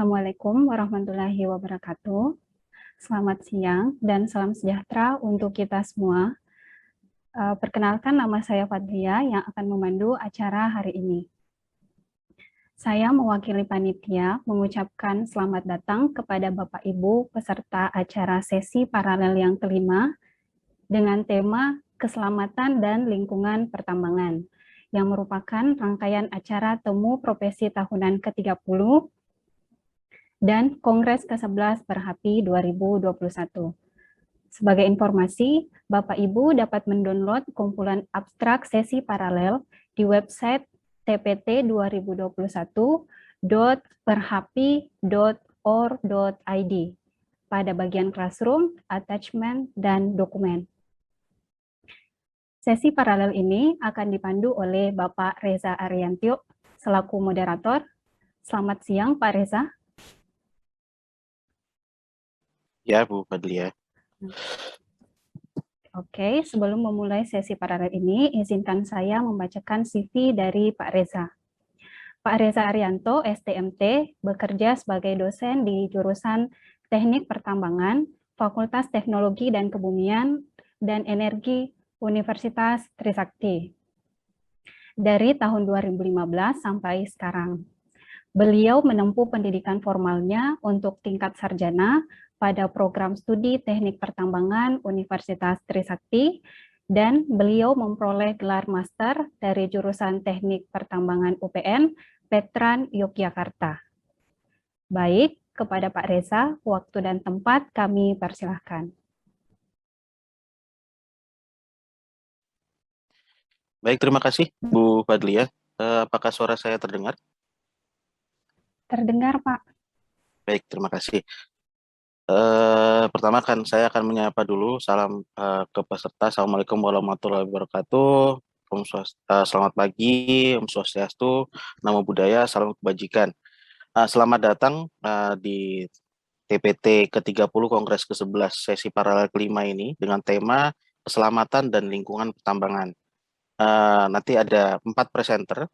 Assalamualaikum warahmatullahi wabarakatuh. Selamat siang dan salam sejahtera untuk kita semua. Perkenalkan, nama saya Fadlia yang akan memandu acara hari ini. Saya mewakili panitia mengucapkan selamat datang kepada Bapak Ibu peserta acara sesi paralel yang kelima dengan tema Keselamatan dan Lingkungan Pertambangan, yang merupakan rangkaian acara Temu Profesi Tahunan ke-30 dan Kongres ke-11 Perhapi 2021. Sebagai informasi, Bapak Ibu dapat mendownload kumpulan abstrak sesi paralel di website tpt2021.perhapi.or.id pada bagian Classroom, Attachment, dan Dokumen. Sesi paralel ini akan dipandu oleh Bapak Reza Ariantio selaku moderator. Selamat siang, Pak Reza. Ya, Bu Fadlia. Oke, sebelum memulai sesi paralel ini, izinkan saya membacakan CV dari Pak Reza. Pak Reza Arianto, STMT, bekerja sebagai dosen di jurusan Teknik Pertambangan, Fakultas Teknologi dan Kebumian dan Energi Universitas Trisakti dari tahun 2015 sampai sekarang. Beliau menempuh pendidikan formalnya untuk tingkat sarjana pada program studi Teknik Pertambangan Universitas Trisakti, dan beliau memperoleh gelar master dari jurusan Teknik Pertambangan UPN, Veteran Yogyakarta. Baik, kepada Pak Reza, waktu dan tempat kami persilahkan. Baik, terima kasih Bu Fadlia. Apakah suara saya terdengar? Terdengar, Pak. Baik, terima kasih. Pertama kan saya akan menyapa dulu. Salam ke peserta. Assalamualaikum warahmatullahi wabarakatuh. Selamat pagi, Om Swastiastu, Namo Buddhaya, salam kebajikan. Selamat datang di TPT ke-30 Kongres ke-11 sesi paralel kelima ini dengan tema Keselamatan dan Lingkungan Pertambangan. Nanti ada 4 presenter.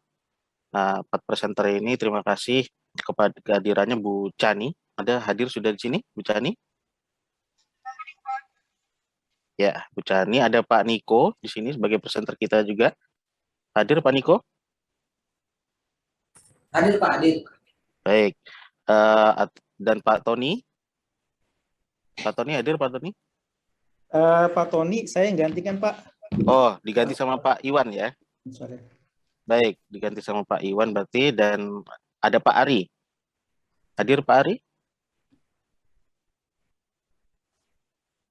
4 presenter ini terima kasih kepada kehadirannya Bu Chani. Ada hadir sudah di sini, Bu Chani? Ya, Bu Chani. Ada Pak Niko di sini sebagai presenter kita juga. Hadir Pak Niko? Hadir Pak, hadir. Baik. Dan Pak Tony? Pak Tony hadir, Pak Tony? Pak Tony, saya yang gantikan Pak. Oh, diganti sama Pak Iwan ya? Sorry. Baik, diganti sama Pak Iwan berarti, dan ada Pak Ari. Hadir Pak Ari?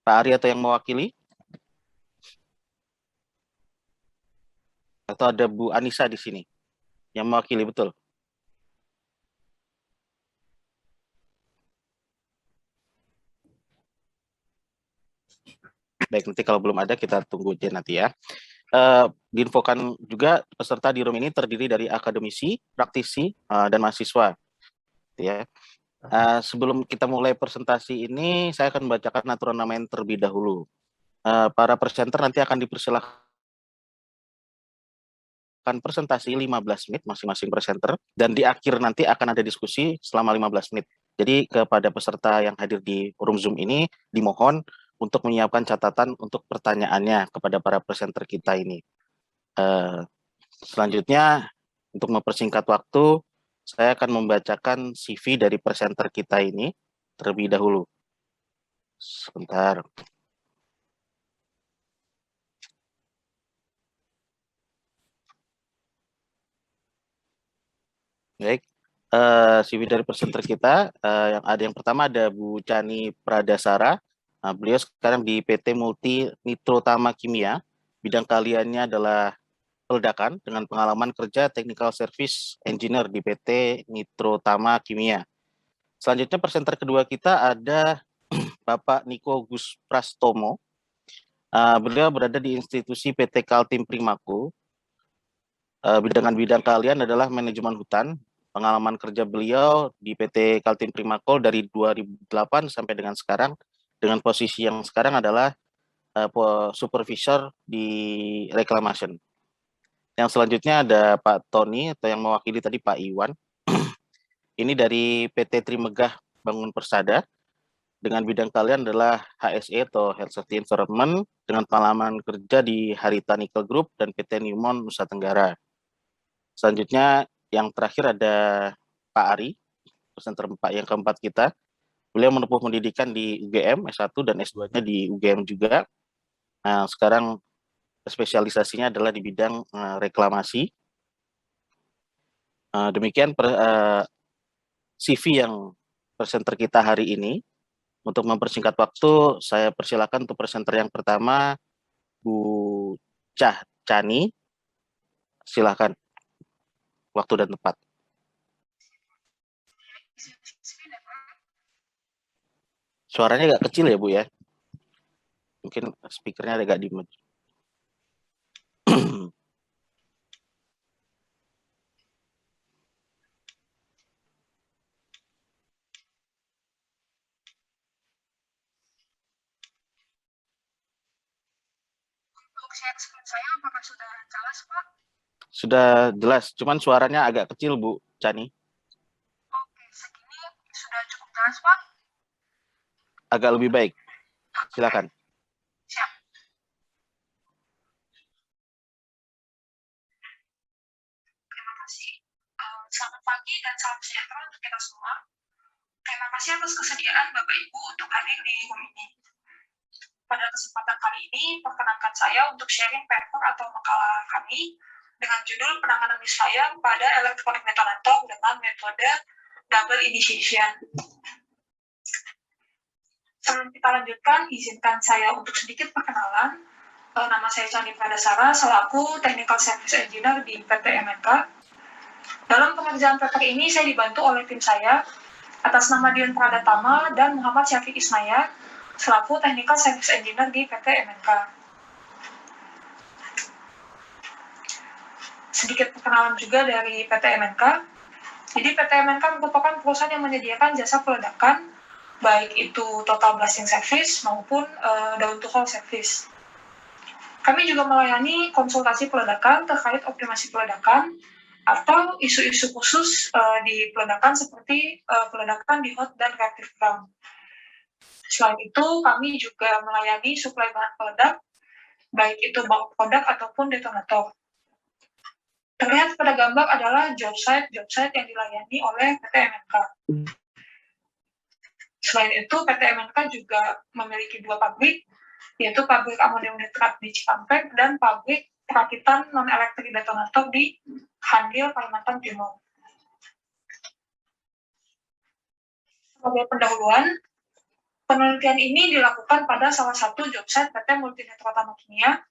Pak Ari atau yang mewakili? Atau ada Bu Anissa di sini yang mewakili, betul? Baik, nanti kalau belum ada kita tunggu aja nanti ya. Diinfokan juga peserta di room ini terdiri dari akademisi, praktisi, dan mahasiswa. Ya. Sebelum kita mulai presentasi ini, saya akan membacakan aturan main terlebih dahulu. Para presenter nanti akan dipersilahkan presentasi 15 menit masing-masing presenter, dan di akhir nanti akan ada diskusi selama 15 menit. Jadi kepada peserta yang hadir di room Zoom ini dimohon untuk menyiapkan catatan untuk pertanyaannya kepada para presenter kita ini. Selanjutnya, untuk mempersingkat waktu, saya akan membacakan CV dari presenter kita ini terlebih dahulu. Sebentar. Baik, CV dari presenter kita, yang pertama ada Bu Chani Pradasara. Beliau sekarang di PT Multi Nitrotama Kimia. Bidang keahliannya adalah peledakan dengan pengalaman kerja Technical Service Engineer di PT Nitrotama Kimia. Selanjutnya presenter kedua kita ada Bapak Niko Gus Prastomo. Beliau berada di institusi PT Kaltim Primaco. Bidang keahlian adalah manajemen hutan. Pengalaman kerja beliau di PT Kaltim Primaco dari 2008 sampai dengan sekarang, dengan posisi yang sekarang adalah supervisor di reclamation. Yang selanjutnya ada Pak Tony, atau yang mewakili tadi Pak Iwan. Ini dari PT Trimegah Bangun Persada, dengan bidang kalian adalah HSE atau Health Safety Environment, dengan pengalaman kerja di Harita Nickel Group dan PT Newmont Nusa Tenggara. Selanjutnya yang terakhir ada Pak Ari, presenter yang keempat kita. Beliau menempuh pendidikan di UGM S1 dan S2-nya di UGM juga. Nah, sekarang spesialisasinya adalah di bidang reklamasi. Demikian CV yang presenter kita hari ini. Untuk mempersingkat waktu, saya persilakan untuk presenter yang pertama, Bu Chani. Silakan, waktu dan tempat. Suaranya agak kecil ya, Bu ya? Mungkin speakernya agak di-mute. Saya apakah sudah jelas, Pak? Sudah jelas, cuman suaranya agak kecil, Bu Chani. Oke, segini sudah cukup jelas, Pak? Agak lebih baik. Silakan. Siap. Terima kasih. Selamat pagi dan salam sejahtera untuk kita semua. Terima kasih atas kesediaan Bapak Ibu untuk hadir di room ini. Pada kesempatan kali ini, perkenankan saya untuk sharing paper atau makalah kami dengan judul penanganan misfire pada electronic detonator dengan metode double initiation. Sebelum kita lanjutkan, izinkan saya untuk sedikit perkenalan. Nama saya Chani Pradasara, selaku Technical Service Engineer di PT MNK. Dalam pengerjaan paper ini, saya dibantu oleh tim saya atas nama Dion Pradatama dan Muhammad Syafiq Isnaya, selaku Technical Service Engineer di PT MNK. Sedikit perkenalan juga dari PT MNK. Jadi PT MNK merupakan perusahaan yang menyediakan jasa peledakan, baik itu total blasting service maupun down-to-hole service. Kami juga melayani konsultasi peledakan terkait optimasi peledakan atau isu-isu khusus di peledakan seperti peledakan di hot dan reactive ground. Selain itu, kami juga melayani suplai bahan peledak, baik itu produk ataupun detonator. Terlihat pada gambar adalah job site yang dilayani oleh PT MNK. Selain itu, PT MNK juga memiliki 2 pabrik, yaitu pabrik amonium nitrat di Cikampek dan pabrik perakitan non-elektrik detonator di Handil, Kalimantan Timur. Sebagai pendahuluan, penelitian ini dilakukan pada salah satu job site PT Multinetro Tama Kimia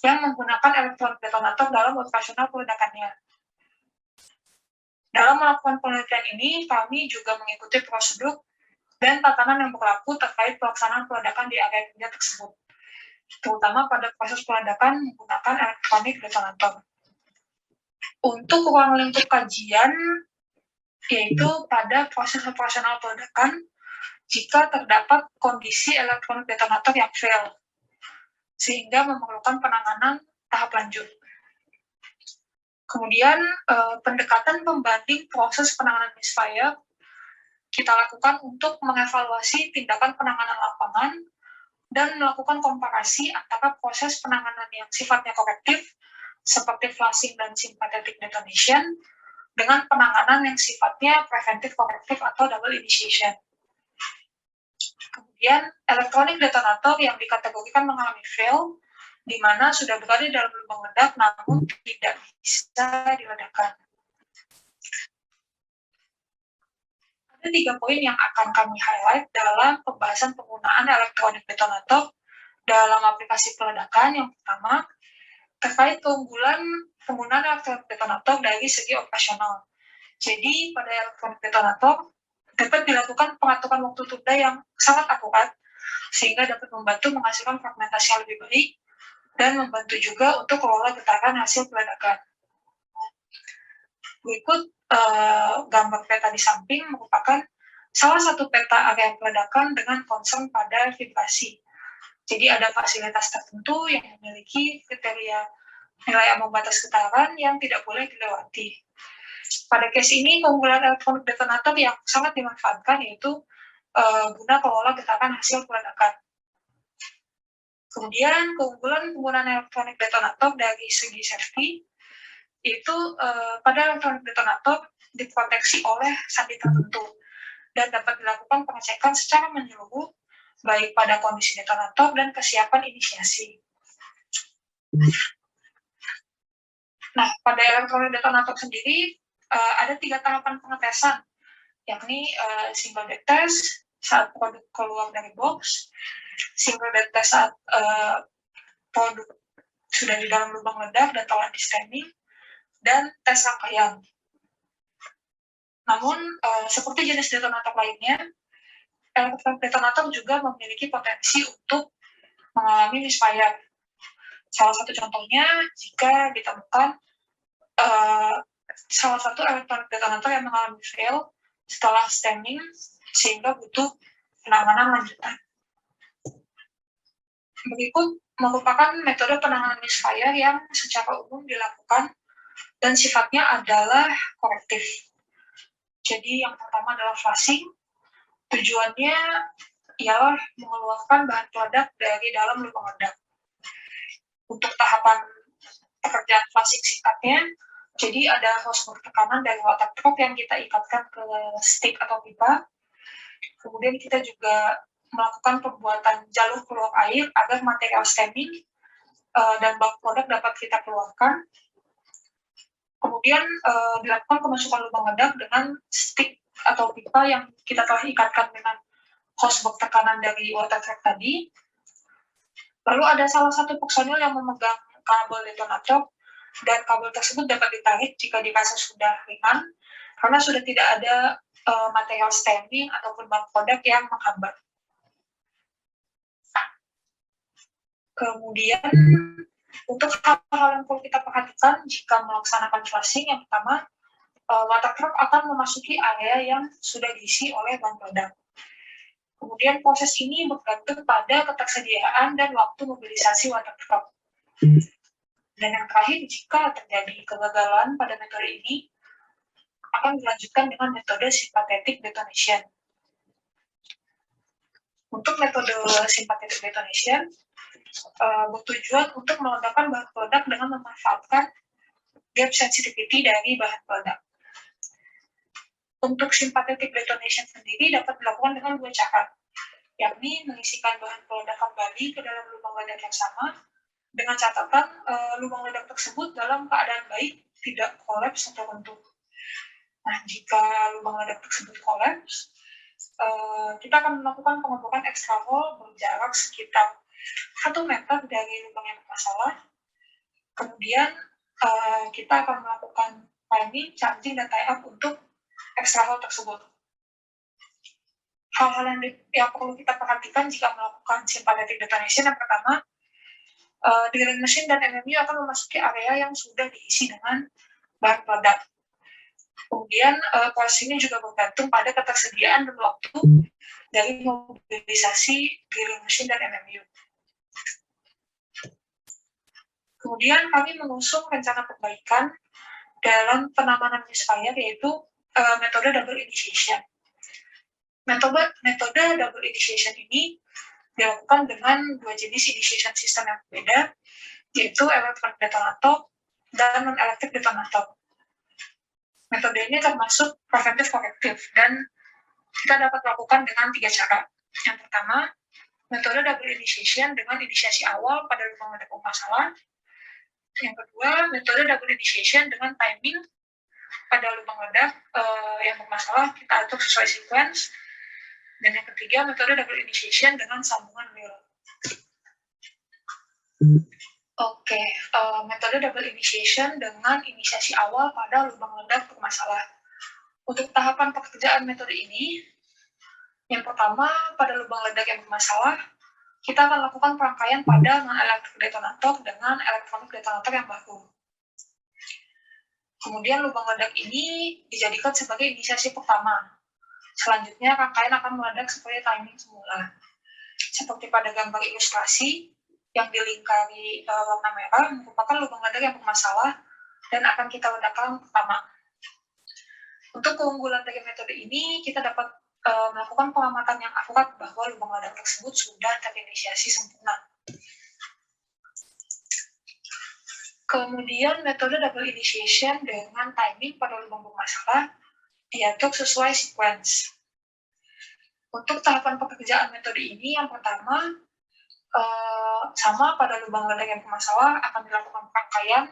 yang menggunakan elektronik detonator dalam operasional peledakannya. Dalam melakukan penelitian ini, kami juga mengikuti prosedur dan tatanan yang berlaku terkait pelaksanaan peledakan di area kerja tersebut, terutama pada proses peledakan menggunakan elektronik detonator. Untuk ruang lingkup kajian, yaitu pada proses operasional peledakan, jika terdapat kondisi elektronik detonator yang fail, sehingga memerlukan penanganan tahap lanjut. Kemudian, pendekatan pembanding proses penanganan misfire kita lakukan untuk mengevaluasi tindakan penanganan lapangan dan melakukan komparasi antara proses penanganan yang sifatnya korektif, seperti flushing dan sympathetic detonation, dengan penanganan yang sifatnya preventif korektif atau double initiation. Kemudian, elektronik detonator yang dikategorikan mengalami fail, di mana sudah berada dalam lubang ledak namun tidak bisa diledakkan. Ada 3 poin yang akan kami highlight dalam pembahasan penggunaan elektronik detonator dalam aplikasi peledakan. Yang pertama, terkait keunggulan penggunaan elektronik detonator dari segi operasional. Jadi, pada elektronik detonator dapat dilakukan pengaturan waktu tunda yang sangat akurat, sehingga dapat membantu menghasilkan fragmentasi yang lebih baik, dan membantu juga untuk kelola getaran hasil peledakan. Berikut gambar peta di samping merupakan salah satu peta area peledakan dengan concern pada vibrasi. Jadi ada fasilitas tertentu yang memiliki kriteria nilai ambang batas getaran yang tidak boleh dilewati. Pada case ini, keunggulan elektronik detonator yang sangat dimanfaatkan yaitu guna kelola getaran hasil peledakan. Kemudian, keunggulan penggunaan elektronik detonator dari segi safety, itu pada elektronik detonator diproteksi oleh sandi tertentu dan dapat dilakukan pengecekan secara menyeluruh baik pada kondisi detonator dan kesiapan inisiasi. Nah, pada elektronik detonator sendiri ada 3 tahapan pengetesan, yakni single deck test saat produk keluar dari box, single deck test saat produk sudah di dalam lubang ledak dan telah di stemming, dan tes rangkaian. Namun, seperti jenis detonator lainnya, elektronik detonator juga memiliki potensi untuk mengalami misfire. Salah satu contohnya, jika ditemukan salah satu elektronik detonator yang mengalami fail setelah stemming, sehingga butuh penanganan lanjutan. Berikut merupakan metode penanganan misfire yang secara umum dilakukan dan sifatnya adalah korektif. Jadi yang pertama adalah flushing. Tujuannya ialah mengeluarkan bahan peledak dari dalam lubang ledak. Untuk tahapan pekerjaan flushing singkatnya, jadi ada hose bertekanan dari water truck yang kita ikatkan ke stick atau pipa. Kemudian kita juga melakukan pembuatan jalur keluar air agar material stemming dan bahan peledak dapat kita keluarkan. Kemudian dilakukan pemasukan lubang ledak dengan stick atau pipa yang kita telah ikatkan dengan hose bertekanan dari water truck tadi. Lalu ada salah satu personil yang memegang kabel detonator, dan kabel tersebut dapat ditarik jika dirasa sudah ringan, karena sudah tidak ada material stemming ataupun bahan peledak yang menghambat. Kemudian, untuk hal-hal yang perlu kita perhatikan jika melaksanakan flushing, yang pertama, water truck akan memasuki area yang sudah diisi oleh bahan peledak. Kemudian proses ini bergantung pada ketersediaan dan waktu mobilisasi water truck. Dan yang terakhir, jika terjadi kegagalan pada metode ini, akan dilanjutkan dengan metode sympathetic detonation. Untuk metode sympathetic detonation, bertujuan untuk meledakkan bahan peledak dengan memanfaatkan gap sensitivity dari bahan peledak. Untuk sympathetic detonation sendiri dapat dilakukan dengan 2 cara, yakni mengisikan bahan peledak kembali ke dalam lubang ledak yang sama, dengan catatan lubang ledak tersebut dalam keadaan baik, tidak kolaps atau runtuh. Nah, jika lubang ledak tersebut kolaps, kita akan melakukan pengembukan extra hole berjarak sekitar 1 meter dari lubang yang bermasalah. Kemudian kita akan melakukan priming, charging, dan tie-up untuk extra hole tersebut. Hal-hal yang perlu kita perhatikan jika melakukan sympathetic detonation, yang pertama, drilling mesin dan MMU akan memasuki area yang sudah diisi dengan bahan peledak. Kemudian proses ini juga bergantung pada ketersediaan dan waktu dari mobilisasi drilling mesin dan MMU. Kemudian kami mengusung rencana perbaikan dalam penanganan misfire, yaitu metode double initiation. Metode double initiation ini dilakukan dengan 2 jenis initiation system yang berbeda, yaitu electronic detonator dan non-electric detonator. Metode ini termasuk preventif korektif, dan kita dapat lakukan dengan 3 cara. Yang pertama, metode double initiation dengan inisiasi awal pada lubang ledak bermasalah. Yang kedua, metode double initiation dengan timing pada lubang ledak yang bermasalah, kita atur sesuai sequence. Dan yang ketiga, metode double initiation dengan sambungan wheel. Oke, metode double initiation dengan inisiasi awal pada lubang ledak bermasalah. Untuk tahapan pekerjaan metode ini, yang pertama, pada lubang ledak yang bermasalah, kita akan lakukan perangkaian pada non-electric detonator dengan elektronik detonator yang baru. Kemudian lubang ledak ini dijadikan sebagai inisiasi pertama. Selanjutnya, rangkaian akan meledak sesuai timing semula. Seperti pada gambar ilustrasi, yang dilingkari warna merah merupakan lubang ledak yang bermasalah dan akan kita ledakkan pertama. Untuk keunggulan dari metode ini, kita dapat melakukan pengamatan yang akurat bahwa lubang ledak tersebut sudah terinisiasi sempurna. Kemudian metode double initiation dengan timing pada lubang bermasalah diatur sesuai sequence. Untuk tahapan pekerjaan metode ini, yang pertama, sama pada lubang ledak yang bermasalah akan dilakukan rangkaian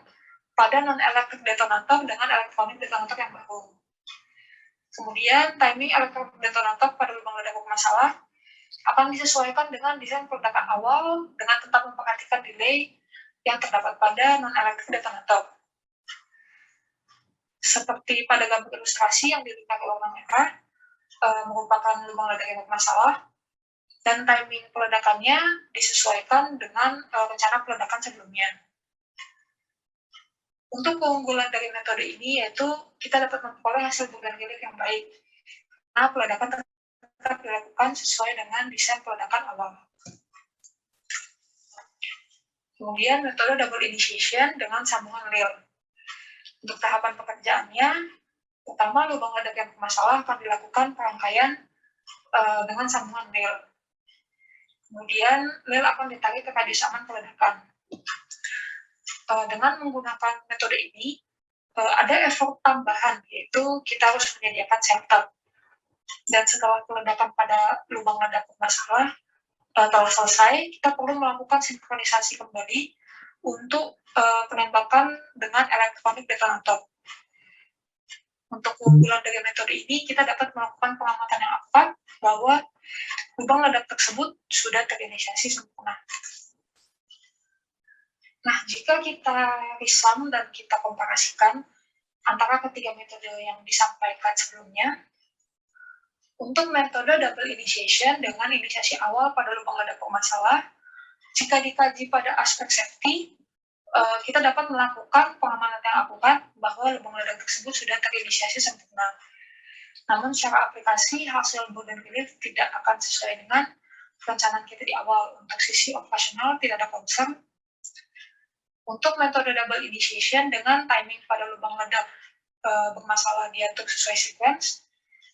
pada non-electric detonator dengan elektronik detonator yang baru. Kemudian, timing elektronik detonator pada lubang ledak bermasalah akan disesuaikan dengan desain peledakan awal dengan tetap memperhatikan delay yang terdapat pada non-electric detonator. Seperti pada gambar ilustrasi yang diberikan warna merah, merupakan lubang ledak yang bermasalah, dan timing peledakannya disesuaikan dengan rencana peledakan sebelumnya. Untuk keunggulan dari metode ini yaitu kita dapat memperoleh hasil bulan relief yang baik, karena peledakan tetap dilakukan sesuai dengan desain peledakan awal. Kemudian metode double initiation dengan sambungan reel. Untuk tahapan pekerjaannya, pertama lubang ledak yang bermasalah akan dilakukan perangkaian dengan sambungan reel. Kemudian reel akan ditarik ke radius aman peledakan. Dengan menggunakan metode ini, ada effort tambahan, yaitu kita harus menyediakan setup. Dan setelah peledakan pada lubang ledak bermasalah telah selesai, kita perlu melakukan sinkronisasi kembali untuk penembakan dengan elektronik detonator. Untuk keunggulan dari metode ini, kita dapat melakukan pengamatan yang akurat bahwa lubang ledak tersebut sudah terinisiasi sempurna. Nah, jika kita resum dan kita komparasikan antara ketiga metode yang disampaikan sebelumnya, untuk metode double initiation dengan inisiasi awal pada lubang ledak bermasalah, jika dikaji pada aspek safety, kita dapat melakukan pengamatan yang akurat bahwa lubang ledak tersebut sudah terinisiasi sempurna. Namun secara aplikasi, hasil burden relief tidak akan sesuai dengan perencanaan kita di awal. Untuk sisi operasional tidak ada concern. Untuk metode double initiation dengan timing pada lubang ledak bermasalah diatur sesuai sequence,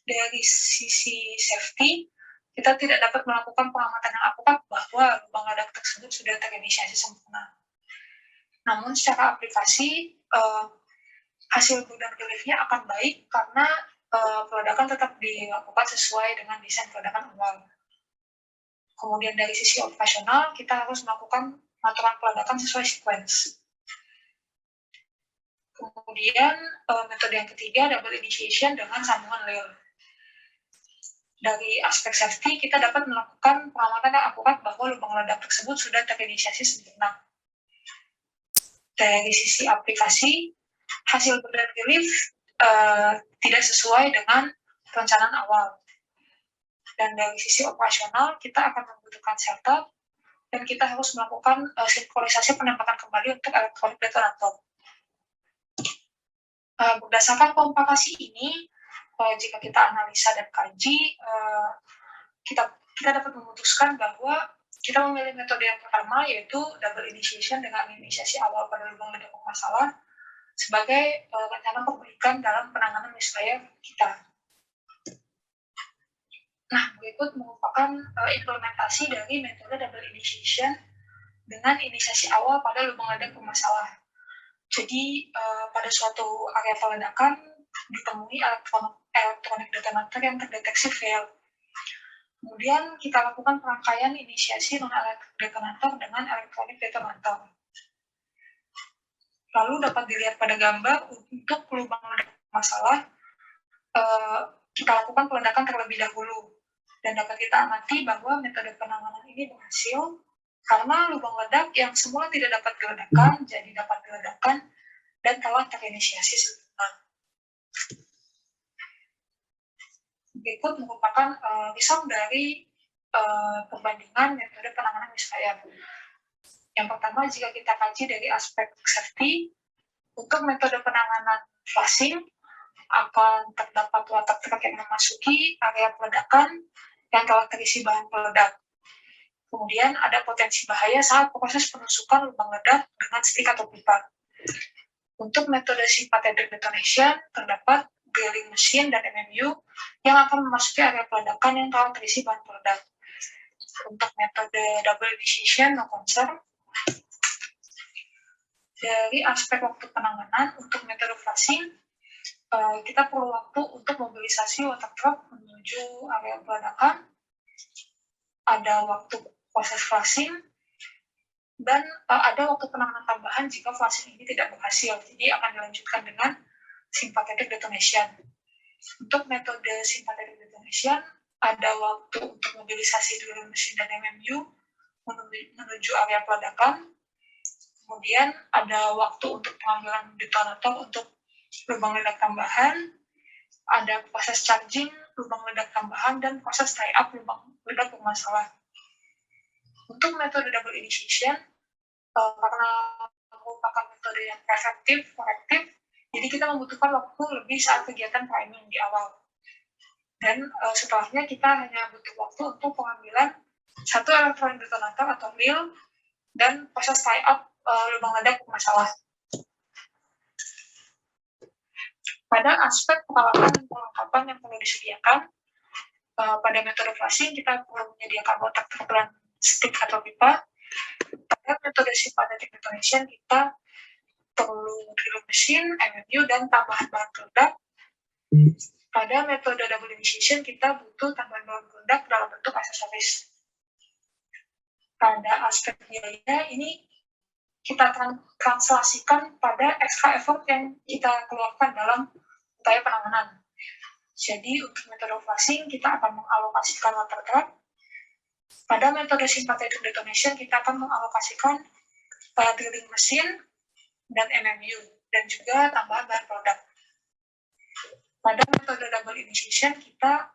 dari sisi safety, kita tidak dapat melakukan pengamatan yang akurat bahwa lubang ledak tersebut sudah terinisiasi sempurna. Namun secara aplikasi, hasil burden relief-nya akan baik karena peledakan tetap dilakukan sesuai dengan desain peledakan awal. Kemudian dari sisi operasional, kita harus melakukan pengaturan peledakan sesuai sequence. Kemudian metode yang ketiga, double initiation dengan sambungan reel. Dari aspek safety, kita dapat melakukan pengamatan yang akurat bahwa lubang ledak tersebut sudah terinisiasi sempurna. Dari sisi aplikasi, hasil burden relief tidak sesuai dengan perencanaan awal. Dan dari sisi operasional, kita akan membutuhkan setup, dan kita harus melakukan sinkronisasi penembakan kembali untuk elektronik detonator. Berdasarkan komparasi ini, jika kita analisa dan kaji, kita dapat memutuskan bahwa kita memilih metode yang pertama, yaitu double initiation dengan inisiasi awal pada lubang ledak bermasalah sebagai rencana perbaikan dalam penanganan misfire kita. Nah, berikut merupakan implementasi dari metode double initiation dengan inisiasi awal pada lubang ledak bermasalah. Jadi, pada suatu area peledakan ditemui elektronik detonator yang terdeteksi fail. Kemudian kita lakukan perangkaian inisiasi non-electric detonator dengan elektronik detonator. Lalu dapat dilihat pada gambar untuk lubang ledak bermasalah, kita lakukan peledakan terlebih dahulu. Dan dapat kita amati bahwa metode penanganan ini berhasil karena lubang ledak yang semula tidak dapat diledakkan jadi dapat diledakkan dan telah terinisiasi sempurna. Berikut merupakan resum dari perbandingan metode penanganan misfire. Yang pertama, jika kita kaji dari aspek safety, untuk metode penanganan flashing akan terdapat water truck yang memasuki area peledakan yang telah terisi bahan peledak. Kemudian ada potensi bahaya saat proses penusukan lubang ledak dengan stik atau pipa. Untuk metode sympathetic detonation, terdapat drilling mesin dan MMU yang akan memasuki area peledakan yang telah terisi bahan peledak. Untuk metode double initiation no concern, dari aspek waktu penanganan untuk metode flushing, kita perlu waktu untuk mobilisasi water truck menuju area peledakan, ada waktu proses flushing, dan ada waktu penanganan tambahan jika flushing ini tidak berhasil, jadi akan dilanjutkan dengan sympathetic detonation. Untuk metode sympathetic detonation, ada waktu untuk mobilisasi drilling mesin dan MMU menuju area peledakan, kemudian ada waktu untuk pengambilan detonator untuk lubang ledak tambahan, ada proses charging lubang ledak tambahan, dan proses tie-up lubang ledak bermasalah. Untuk metode double initiation, karena merupakan metode yang preventif, korektif, jadi kita membutuhkan waktu lebih saat kegiatan priming di awal. Dan setelahnya kita hanya butuh waktu untuk pengambilan satu elektronik detonator atau LIL dan proses tie-up lubang ledak bermasalah. Pada aspek peralatan dan perlengkapan yang perlu disediakan, pada metode flushing kita perlu menyediakan water turbulent stick atau pipa. Pada metode sympathetic detonation kita perlu drilling mesin, MMU, dan tambahan bahan peledak. Pada metode double initiation kita butuh tambahan bahan peledak dalam bentuk aksesoris. Pada aspek biaya ini kita translasikan pada extra effort yang kita keluarkan dalam upaya penanganan. Jadi untuk metode flushing kita akan mengalokasikan water truck. Pada metode sympathetic detonation kita akan mengalokasikan drilling mesin dan MMU dan juga tambahan bahan peledak. Pada metode double initiation kita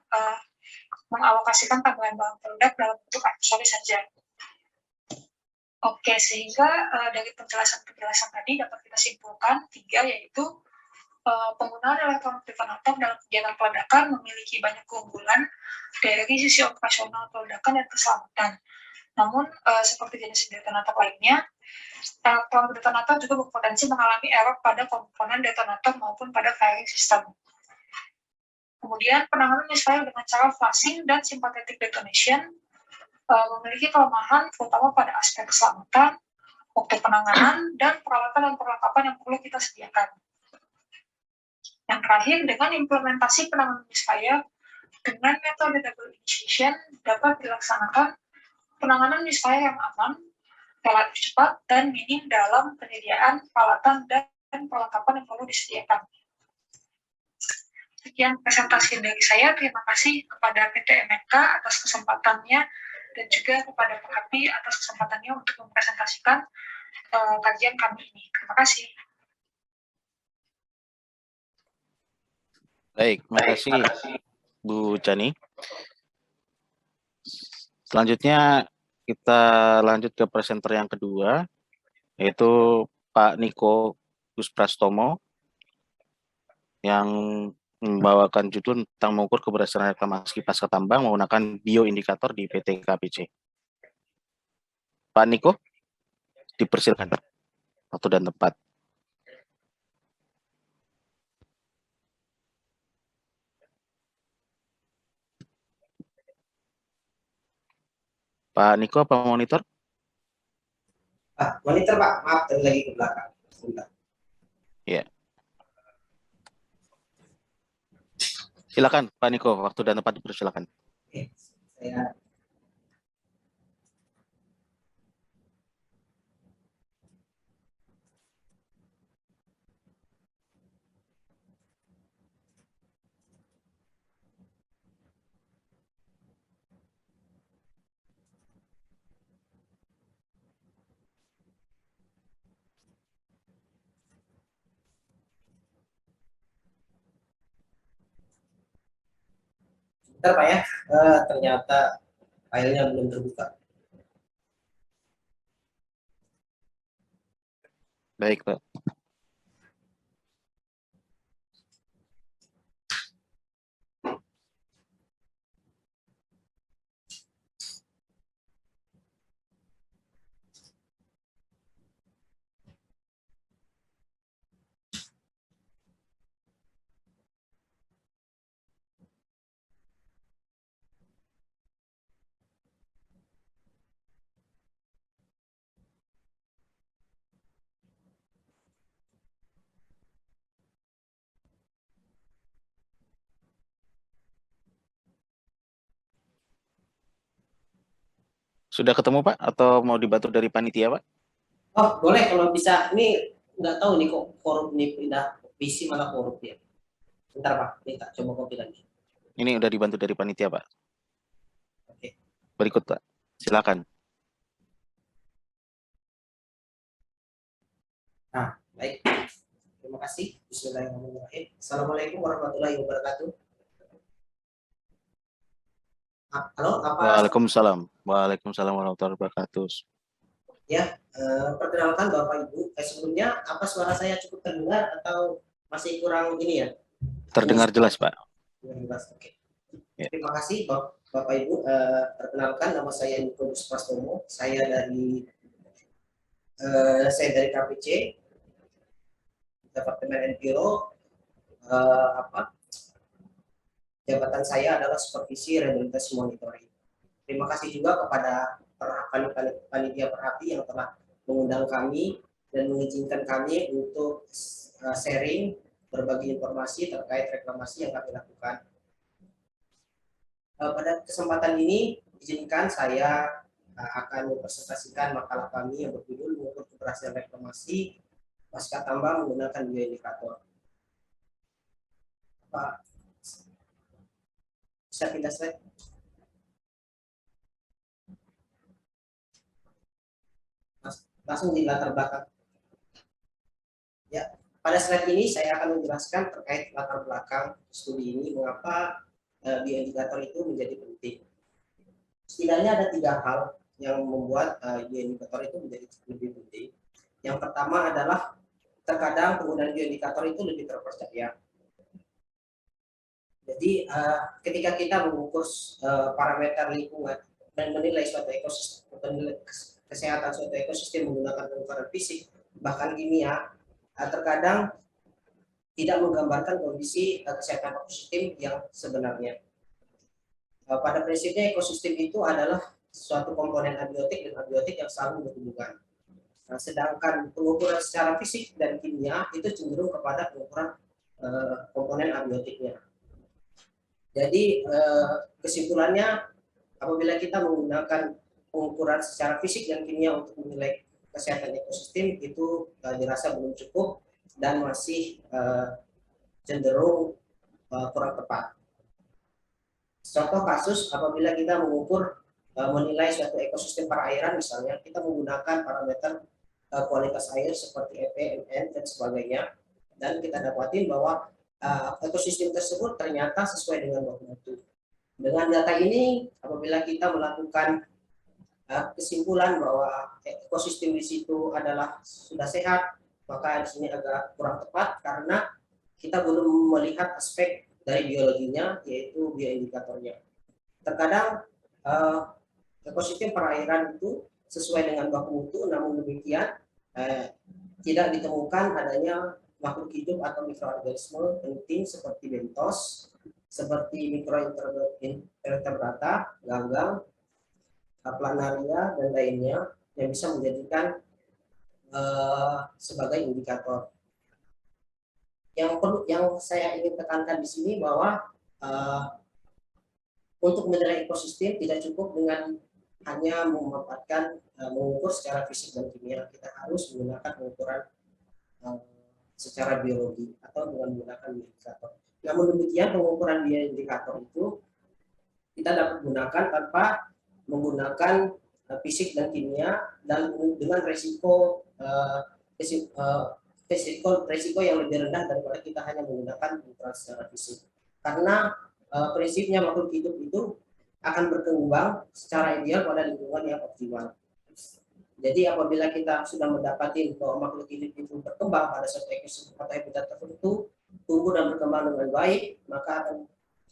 mengalokasikan tambahan bahan peledak dalam bentuk aksesoris saja. Oke, sehingga dari penjelasan tadi dapat kita simpulkan 3, yaitu penggunaan elektronik detonator dalam kegiatan peledakan memiliki banyak keunggulan dari sisi operasional peledakan dan keselamatan. Namun, seperti jenis detonator lainnya, elektronik detonator juga berpotensi mengalami error pada komponen detonator maupun pada firing system. Kemudian, penanganan misfire dengan cara flushing dan sympathetic detonation memiliki kelemahan terutama pada aspek keselamatan, waktu penanganan, dan peralatan dan perlengkapan yang perlu kita sediakan. Yang terakhir, dengan implementasi penanganan misfire dengan metode double initiation dapat dilaksanakan penanganan misfire yang aman, relatif cepat, dan minim dalam penyediaan peralatan dan perlengkapan yang perlu disediakan. Sekian presentasi dari saya. Terima kasih kepada PT MNK atas kesempatannya dan juga kepada Pak Hapi atas kesempatannya untuk mempresentasikan kajian kami ini. Terima kasih. Baik, terima kasih Bu Jani. Selanjutnya kita lanjut ke presenter yang kedua, yaitu Pak Niko Kusprastomo yang membawakan judul tentang mengukur keberhasilan reklamasi pasca tambang menggunakan bioindikator di PT KPC. Pak Niko, dipersilakan waktu dan tempat. Pak Niko, apa monitor? Monitor Pak, maaf tadi lagi ke belakang. Sebentar. Ya. Silakan Pak Niko, waktu dan tempat dipersilakan. Oke, saya sebentar Pak ya, ternyata filenya belum terbuka. Baik, Pak. Sudah ketemu Pak atau mau dibantu dari panitia Pak? Oh, boleh kalau bisa. Ini nggak tahu nih kok korup nih pindah PC malah korup ya. Bentar Pak, minta coba kopi lagi. Ini udah dibantu dari panitia Pak. Oke. Berikut Pak, silakan. Nah, baik. Terima kasih. Bismillahirrahmanirrahim. Assalamualaikum warahmatullahi wabarakatuh. Halo, apa Waalaikumsalam. Waalaikumsalam warahmatullahi wabarakatuh. ya? Perkenalkan Bapak Ibu. Sebelumnya apa suara saya cukup terdengar atau masih kurang ini ya? Terdengar jelas Pak. Jelas. Oke. Ya. Terima kasih Bapak Ibu. Perkenalkan nama saya Nicholas Prastomo. Saya dari KPC, Departemen NPO. Jabatan saya adalah supervisi rehabilitasi monitoring. Terima kasih juga kepada panitia perhati yang telah mengundang kami dan mengizinkan kami untuk sharing berbagi informasi terkait reklamasi yang kami lakukan. Pada kesempatan ini, izinkan saya akan mempresentasikan makalah kami yang berjudul mengukur keberhasilan reklamasi pasca tambang menggunakan bioindikator. Pak, bisa pindah slide? Langsung di latar belakang. Ya, pada slide ini saya akan menjelaskan terkait latar belakang studi ini, mengapa bioindikator itu menjadi penting. Setidaknya ada 3 hal yang membuat bioindikator itu menjadi lebih penting. Yang pertama adalah terkadang penggunaan bioindikator itu lebih terpercaya. Jadi ketika kita mengukur parameter lingkungan dan menilai suatu ekosistem, kesehatan suatu ekosistem menggunakan pengukuran fisik bahkan kimia, terkadang tidak menggambarkan kondisi kesehatan ekosistem yang sebenarnya. Pada prinsipnya ekosistem itu adalah suatu komponen abiotik dan abiotik yang selalu berhubungan. Sedangkan pengukuran secara fisik dan kimia itu cenderung kepada pengukuran komponen abiotiknya. Jadi kesimpulannya, apabila kita menggunakan pengukuran secara fisik dan kimia untuk menilai kesehatan ekosistem itu dirasa belum cukup dan masih cenderung kurang tepat. Contoh kasus apabila kita mengukur menilai suatu ekosistem perairan, misalnya kita menggunakan parameter kualitas air seperti EP, MN dan sebagainya, dan kita dapatin bahwa ekosistem tersebut ternyata sesuai dengan baku mutu. Dengan data ini, apabila kita melakukan kesimpulan bahwa ekosistem di situ adalah sudah sehat, maka di sini agak kurang tepat karena kita belum melihat aspek dari biologinya, yaitu bioindikatornya. Terkadang ekosistem perairan itu sesuai dengan baku mutu, namun demikian tidak ditemukan adanya makhluk hidup atau mikroorganisme penting seperti bentos, seperti mikroinvertebrata, ganggang, planaria, dan lainnya yang bisa menjadikan sebagai indikator. Yang saya ingin tekankan di sini bahwa untuk menilai ekosistem tidak cukup dengan hanya memanfaatkan mengukur secara fisik dan kimia, kita harus menggunakan pengukuran secara biologi atau dengan menggunakan bioindikator. Namun demikian pengukuran bioindikator itu kita dapat gunakan tanpa menggunakan fisik dan kimia dan dengan resiko yang lebih rendah daripada kita hanya menggunakan pengukuran secara fisik. Karena prinsipnya makhluk hidup itu akan berkembang secara ideal pada lingkungan yang optimal. Jadi apabila kita sudah mendapati bahwa makhluk hidup itu berkembang pada suatu ekosistem atau habitat tertentu, tumbuh dan berkembang dengan baik, maka akan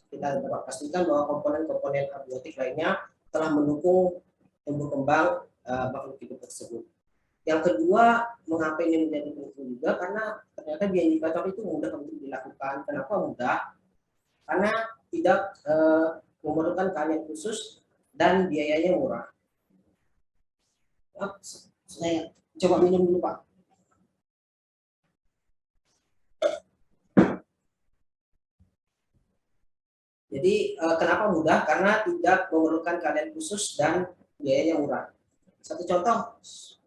kita dapat pastikan bahwa komponen-komponen abiotik lainnya telah mendukung tumbuh kembang makhluk hidup tersebut. Yang kedua, mengapa ini menjadi penting juga? Karena ternyata bioindikator itu mudah untuk dilakukan. Kenapa mudah? Karena tidak memerlukan keahlian khusus dan biayanya murah. Saya coba minum dulu Pak. Jadi kenapa mudah? Karena tidak memerlukan keahlian khusus dan biayanya murah. Satu contoh,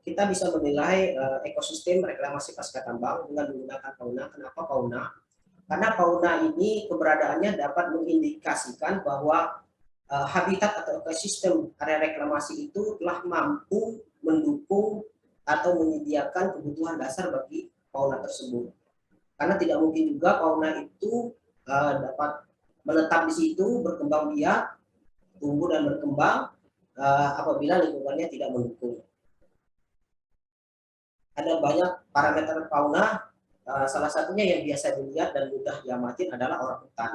kita bisa menilai ekosistem reklamasi pasca tambang dengan menggunakan fauna. Kenapa fauna? Karena fauna ini keberadaannya dapat mengindikasikan bahwa habitat atau ekosistem area reklamasi itu telah mampu mendukung atau menyediakan kebutuhan dasar bagi fauna tersebut. Karena tidak mungkin juga fauna itu dapat menetap di situ, berkembang biak, tumbuh dan berkembang apabila lingkungannya tidak mendukung. Ada banyak parameter fauna, salah satunya yang biasa dilihat dan mudah diamatin adalah orang hutan.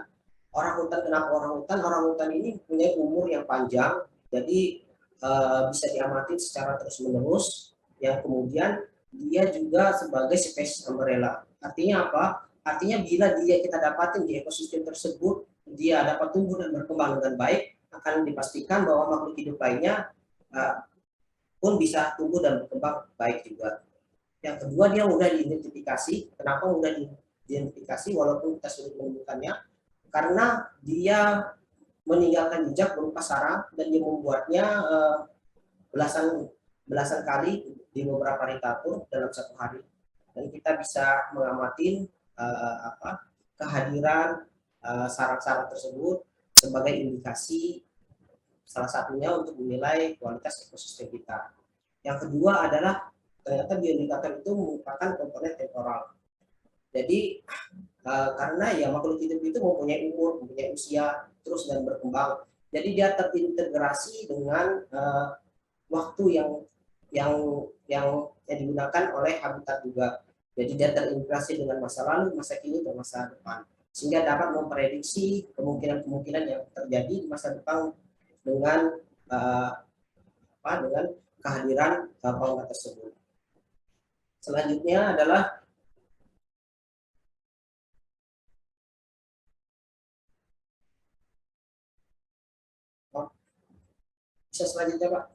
Orang hutan, kenapa orang hutan? Orang hutan ini punya umur yang panjang, jadi bisa diamati secara terus-menerus, yang kemudian dia juga sebagai spesies umbrella. Artinya apa? Artinya bila kita dapatin di ekosistem tersebut, dia dapat tumbuh dan berkembang dengan baik, akan dipastikan bahwa makhluk hidup lainnya pun bisa tumbuh dan berkembang baik juga. Yang kedua, dia mudah diidentifikasi. Kenapa mudah diidentifikasi walaupun kita sulit menemukannya? Karena dia meninggalkan jejak berupa sarang dan dia membuatnya belasan kali di beberapa literatur dalam satu hari. Dan kita bisa mengamati kehadiran sarang-sarang tersebut sebagai indikasi salah satunya untuk menilai kualitas ekosistem kita. Yang kedua adalah ternyata bioindikator itu merupakan komponen temporal. Jadi karena ya makhluk hidup itu mempunyai umur, mempunyai usia terus dan berkembang. Jadi dia terintegrasi dengan waktu yang digunakan oleh habitat juga. Jadi dia terintegrasi dengan masa lalu, masa kini, dan masa depan, sehingga dapat memprediksi kemungkinan-kemungkinan yang terjadi di masa depan dengan dengan kehadiran fauna tersebut. Selanjutnya adalah bisa selanjutnya, Pak.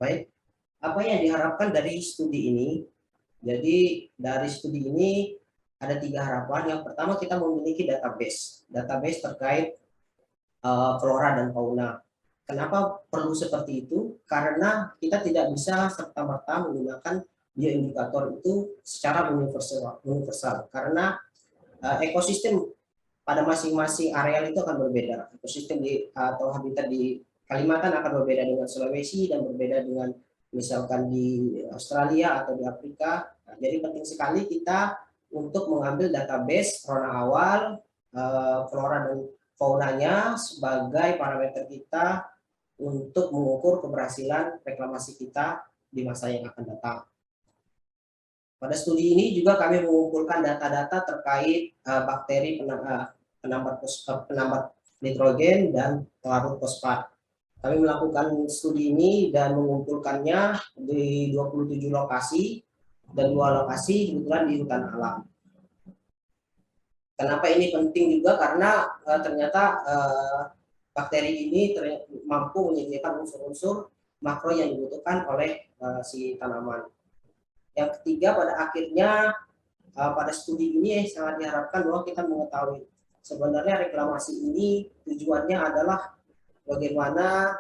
Baik, apa yang diharapkan dari studi ini? Jadi dari studi ini ada 3 harapan. Yang pertama, kita memiliki database terkait flora dan fauna. Kenapa perlu seperti itu? Karena kita tidak bisa serta-merta menggunakan bioindikator itu secara universal. Karena ekosistem pada masing-masing areal itu akan berbeda. Ekosistem atau habitat di Kalimantan akan berbeda dengan Sulawesi dan berbeda dengan misalkan di Australia atau di Afrika. Jadi penting sekali kita untuk mengambil database rona awal, flora dan faunanya sebagai parameter kita untuk mengukur keberhasilan reklamasi kita di masa yang akan datang. Pada studi ini juga kami mengumpulkan data-data terkait bakteri penambat nitrogen dan pelarut fosfat. Kami melakukan studi ini dan mengumpulkannya di 27 lokasi dan 2 lokasi kebetulan di hutan alam. Kenapa ini penting juga? Karena ternyata bakteri ini mampu menyediakan unsur-unsur makro yang dibutuhkan oleh si tanaman. Yang ketiga, pada akhirnya pada studi ini sangat diharapkan bahwa kita mengetahui sebenarnya reklamasi ini tujuannya adalah bagaimana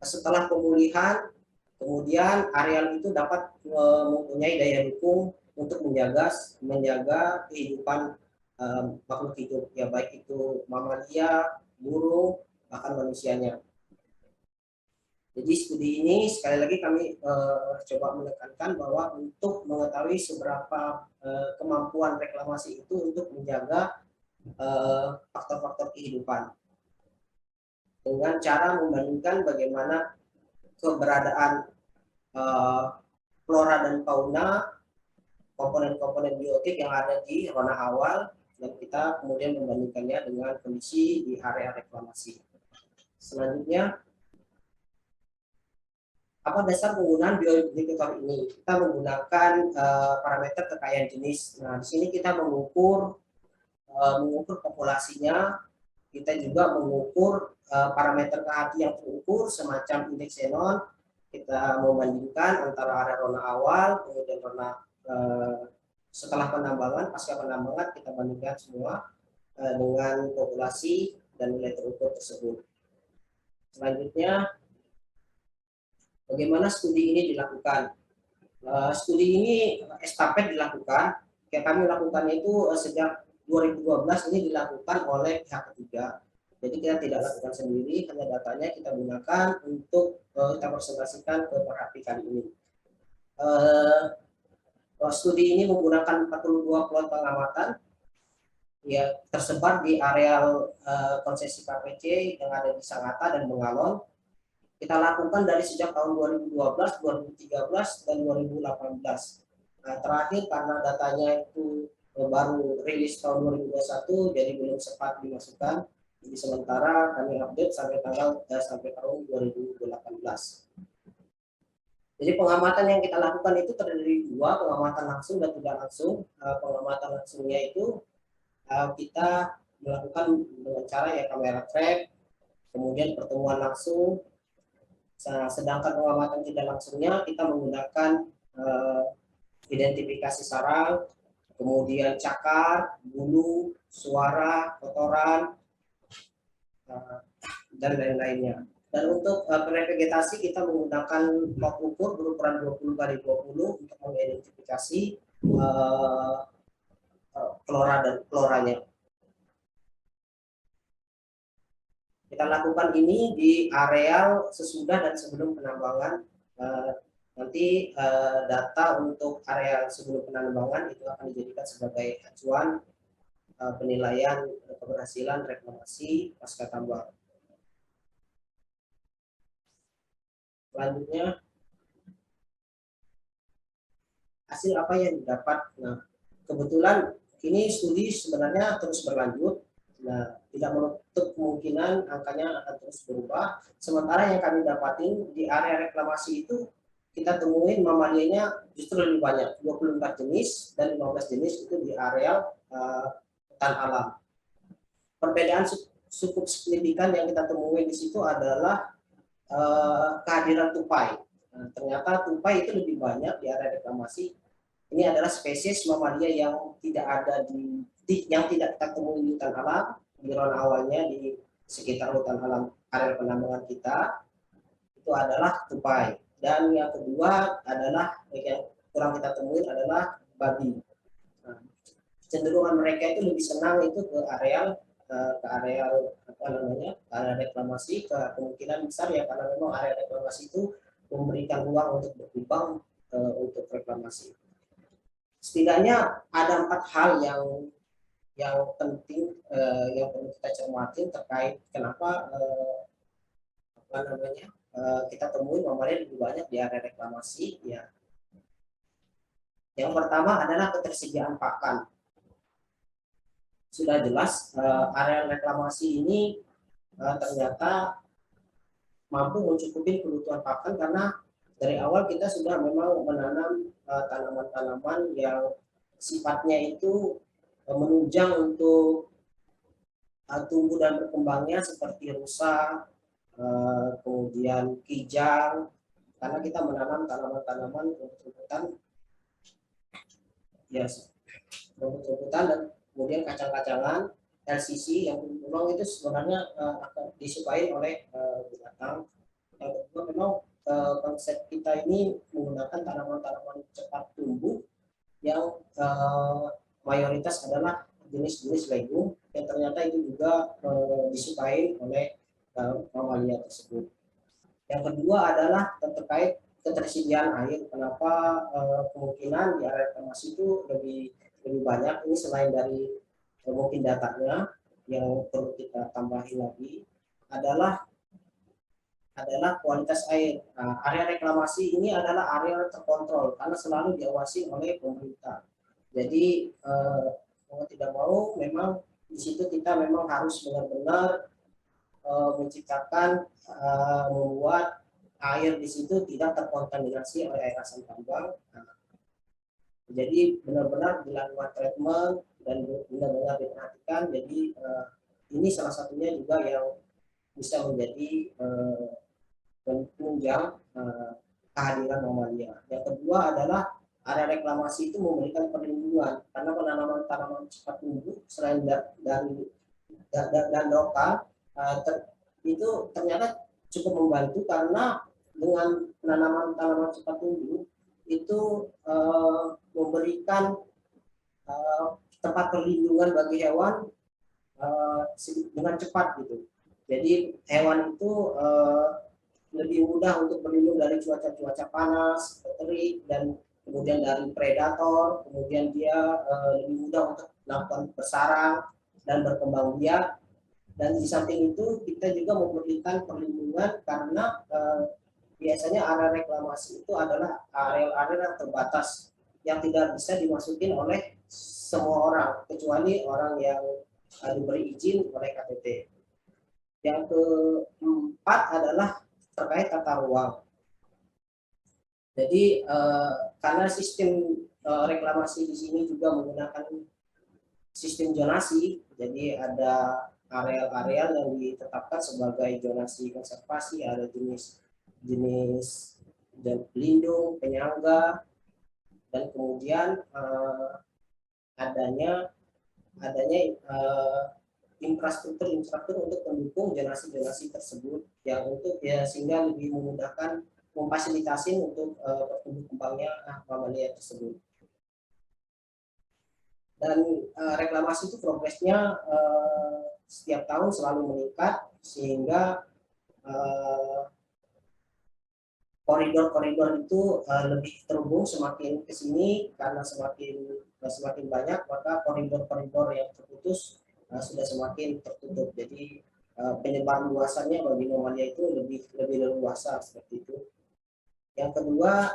setelah pemulihan kemudian areal itu dapat mempunyai daya dukung untuk menjaga kehidupan makhluk hidup, ya baik itu mamalia, burung, bahkan manusianya. Jadi studi ini sekali lagi kami coba menekankan bahwa untuk mengetahui seberapa kemampuan reklamasi itu untuk menjaga faktor-faktor kehidupan dengan cara membandingkan bagaimana keberadaan flora dan fauna, komponen-komponen biotik yang ada di rona awal, dan kita kemudian membandingkannya dengan kondisi di area reklamasi. Selanjutnya, apa dasar penggunaan bioindikator ini? Kita menggunakan parameter kekayaan jenis. Nah, di sini kita mengukur populasinya. Kita juga mengukur parameter KHT yang terukur semacam indeks xenon. Kita membandingkan antara area rona awal, kemudian rona setelah penambangan, pasca penambangan, kita bandingkan semua. dengan populasi dan nilai terukur tersebut. Selanjutnya, bagaimana studi ini dilakukan? Studi ini estafet dilakukan. Yang kami lakukannya itu sejak 2012 ini dilakukan oleh pihak ketiga. Jadi kita tidak lakukan sendiri, hanya datanya kita gunakan untuk kita presentasikan ke Perhati kali ini. Studi ini menggunakan 42 plot pengamatan ya tersebar di areal konsesi KPC yang ada di Sangatta dan Bengalon. Kita lakukan dari sejak tahun 2012, 2013, dan 2018. Nah, terakhir karena datanya itu baru rilis tahun 2021, jadi belum sempat dimasukkan. Jadi sementara kami update sampai tahun 2018. Jadi pengamatan yang kita lakukan itu terdiri dua, pengamatan langsung dan tidak langsung. Pengamatan langsungnya itu kita melakukan dengan cara ya kamera trap, kemudian pertemuan langsung. Sedangkan pengamatan tidak langsungnya kita menggunakan identifikasi sarang, kemudian cakar, bulu, suara, kotoran, dan lain-lainnya. Dan untuk revegetasi kita menggunakan plot ukur berukuran 20x20 untuk mengidentifikasi flora dan floranya. Kita lakukan ini di areal sesudah dan sebelum penambangan. Nanti data untuk area sebelum penambangan itu akan dijadikan sebagai acuan penilaian keberhasilan reklamasi pasca tambang. Selanjutnya, hasil apa yang didapat? Nah, kebetulan ini studi sebenarnya terus berlanjut. Nah, tidak menutup kemungkinan angkanya akan terus berubah. Sementara yang kami dapatin di area reklamasi itu kita temuin mamalianya justru lebih banyak, 24 jenis dan 15 jenis itu di area hutan alam. Perbedaan cukup signifikan yang kita temuin di situ adalah kehadiran tupai. Nah, ternyata tupai itu lebih banyak di area reklamasi. Ini adalah spesies mamalia yang tidak ada yang tidak kita temui di hutan alam. Di zona awalnya di sekitar hutan alam area penambangan kita itu adalah tupai. Dan yang kedua adalah yang kurang kita temuin adalah babi. Nah, cenderungan mereka itu lebih senang itu ke area apa namanya, area reklamasi, ke kemungkinan besar ya karena memang area reklamasi itu memberikan ruang untuk berkembang untuk reklamasi. Setidaknya ada 4 hal yang penting yang perlu kita cermati terkait kenapa apa namanya kita temui mamalia lebih banyak di area reklamasi ya. Yang pertama adalah ketersediaan pakan. Sudah jelas area reklamasi ini ternyata mampu mencukupi kebutuhan pakan karena dari awal kita sudah memang menanam tanaman-tanaman yang sifatnya itu menunjang untuk tumbuh dan berkembangnya seperti rusa, kemudian kijang, karena kita menanam tanaman-tanaman rumput-rumputan, ya rumput-rumputan dan kemudian kacang-kacangan, LCC yang memang itu sebenarnya akan disukai oleh binatang. Yang kedua memang konsep kita ini menggunakan tanaman-tanaman cepat tumbuh yang mayoritas adalah jenis-jenis legum yang ternyata itu juga disukai oleh mamalia tersebut. Yang kedua adalah terkait ketersediaan air. Kenapa kemungkinan di area reklamasi itu lebih banyak? Ini selain dari mungkin datanya yang perlu kita tambahin lagi adalah kualitas air. Nah, area reklamasi ini adalah area terkontrol karena selalu diawasi oleh pemerintah. Jadi mau tidak mau memang di situ kita memang harus benar-benar menciptakan membuat air di situ tidak terkontaminasi oleh air asam tambang. Jadi benar-benar dilakukan treatment dan benar-benar diperhatikan. Jadi ini salah satunya juga yang bisa menjadi penunjang kehadiran mamalia. Yang kedua adalah area reklamasi itu memberikan perlindungan karena penanaman tanaman cepat tumbuh selain dan lokal itu ternyata cukup membantu karena dengan penanaman tanaman cepat tumbuh itu memberikan tempat perlindungan bagi hewan dengan cepat gitu. Jadi hewan itu lebih mudah untuk berlindung dari cuaca panas, terik, dan kemudian dari predator. Kemudian dia lebih mudah untuk melakukan bersarang dan berkembang biak. Dan di samping itu kita juga memberikan perlindungan karena biasanya area reklamasi itu adalah area-area terbatas yang tidak bisa dimasukin oleh semua orang kecuali orang yang diberi izin oleh KTT. Yang keempat adalah terkait tata ruang. Jadi karena sistem reklamasi di sini juga menggunakan sistem zonasi, jadi ada areal-areal yang ditetapkan sebagai zonasi konservasi, ada jenis pelindung, penyangga, dan kemudian adanya infrastruktur untuk mendukung zonasi tersebut yang untuk sehingga lebih memudahkan memfasilitasi untuk pertumbuhan kembangnya mamalia tersebut. Dan reklamasi itu progresnya setiap tahun selalu meningkat sehingga koridor-koridor itu lebih terhubung semakin ke sini karena semakin banyak maka koridor-koridor yang terputus sudah semakin tertutup. Jadi penyebaran luasannya bagi mamalia itu lebih leluasa seperti itu. Yang kedua,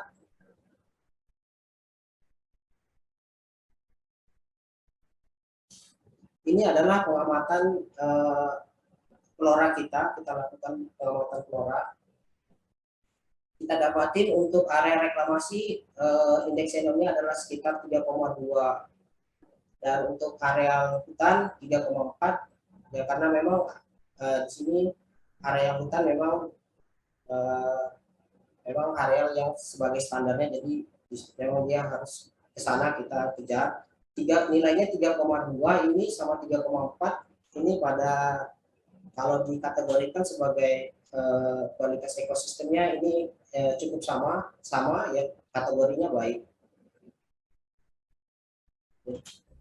ini adalah pengamatan flora kita lakukan pengamatan flora. Kita dapatin untuk area reklamasi indeks xenomnya adalah sekitar 3,2 dan untuk area hutan 3,4 ya karena memang di sini area hutan memang area yang sebagai standarnya jadi memang dia harus ke sana kita kejar. Nilainya 3,2 ini sama 3,4 ini pada kalau dikategorikan sebagai kualitas ekosistemnya ini cukup sama ya kategorinya baik.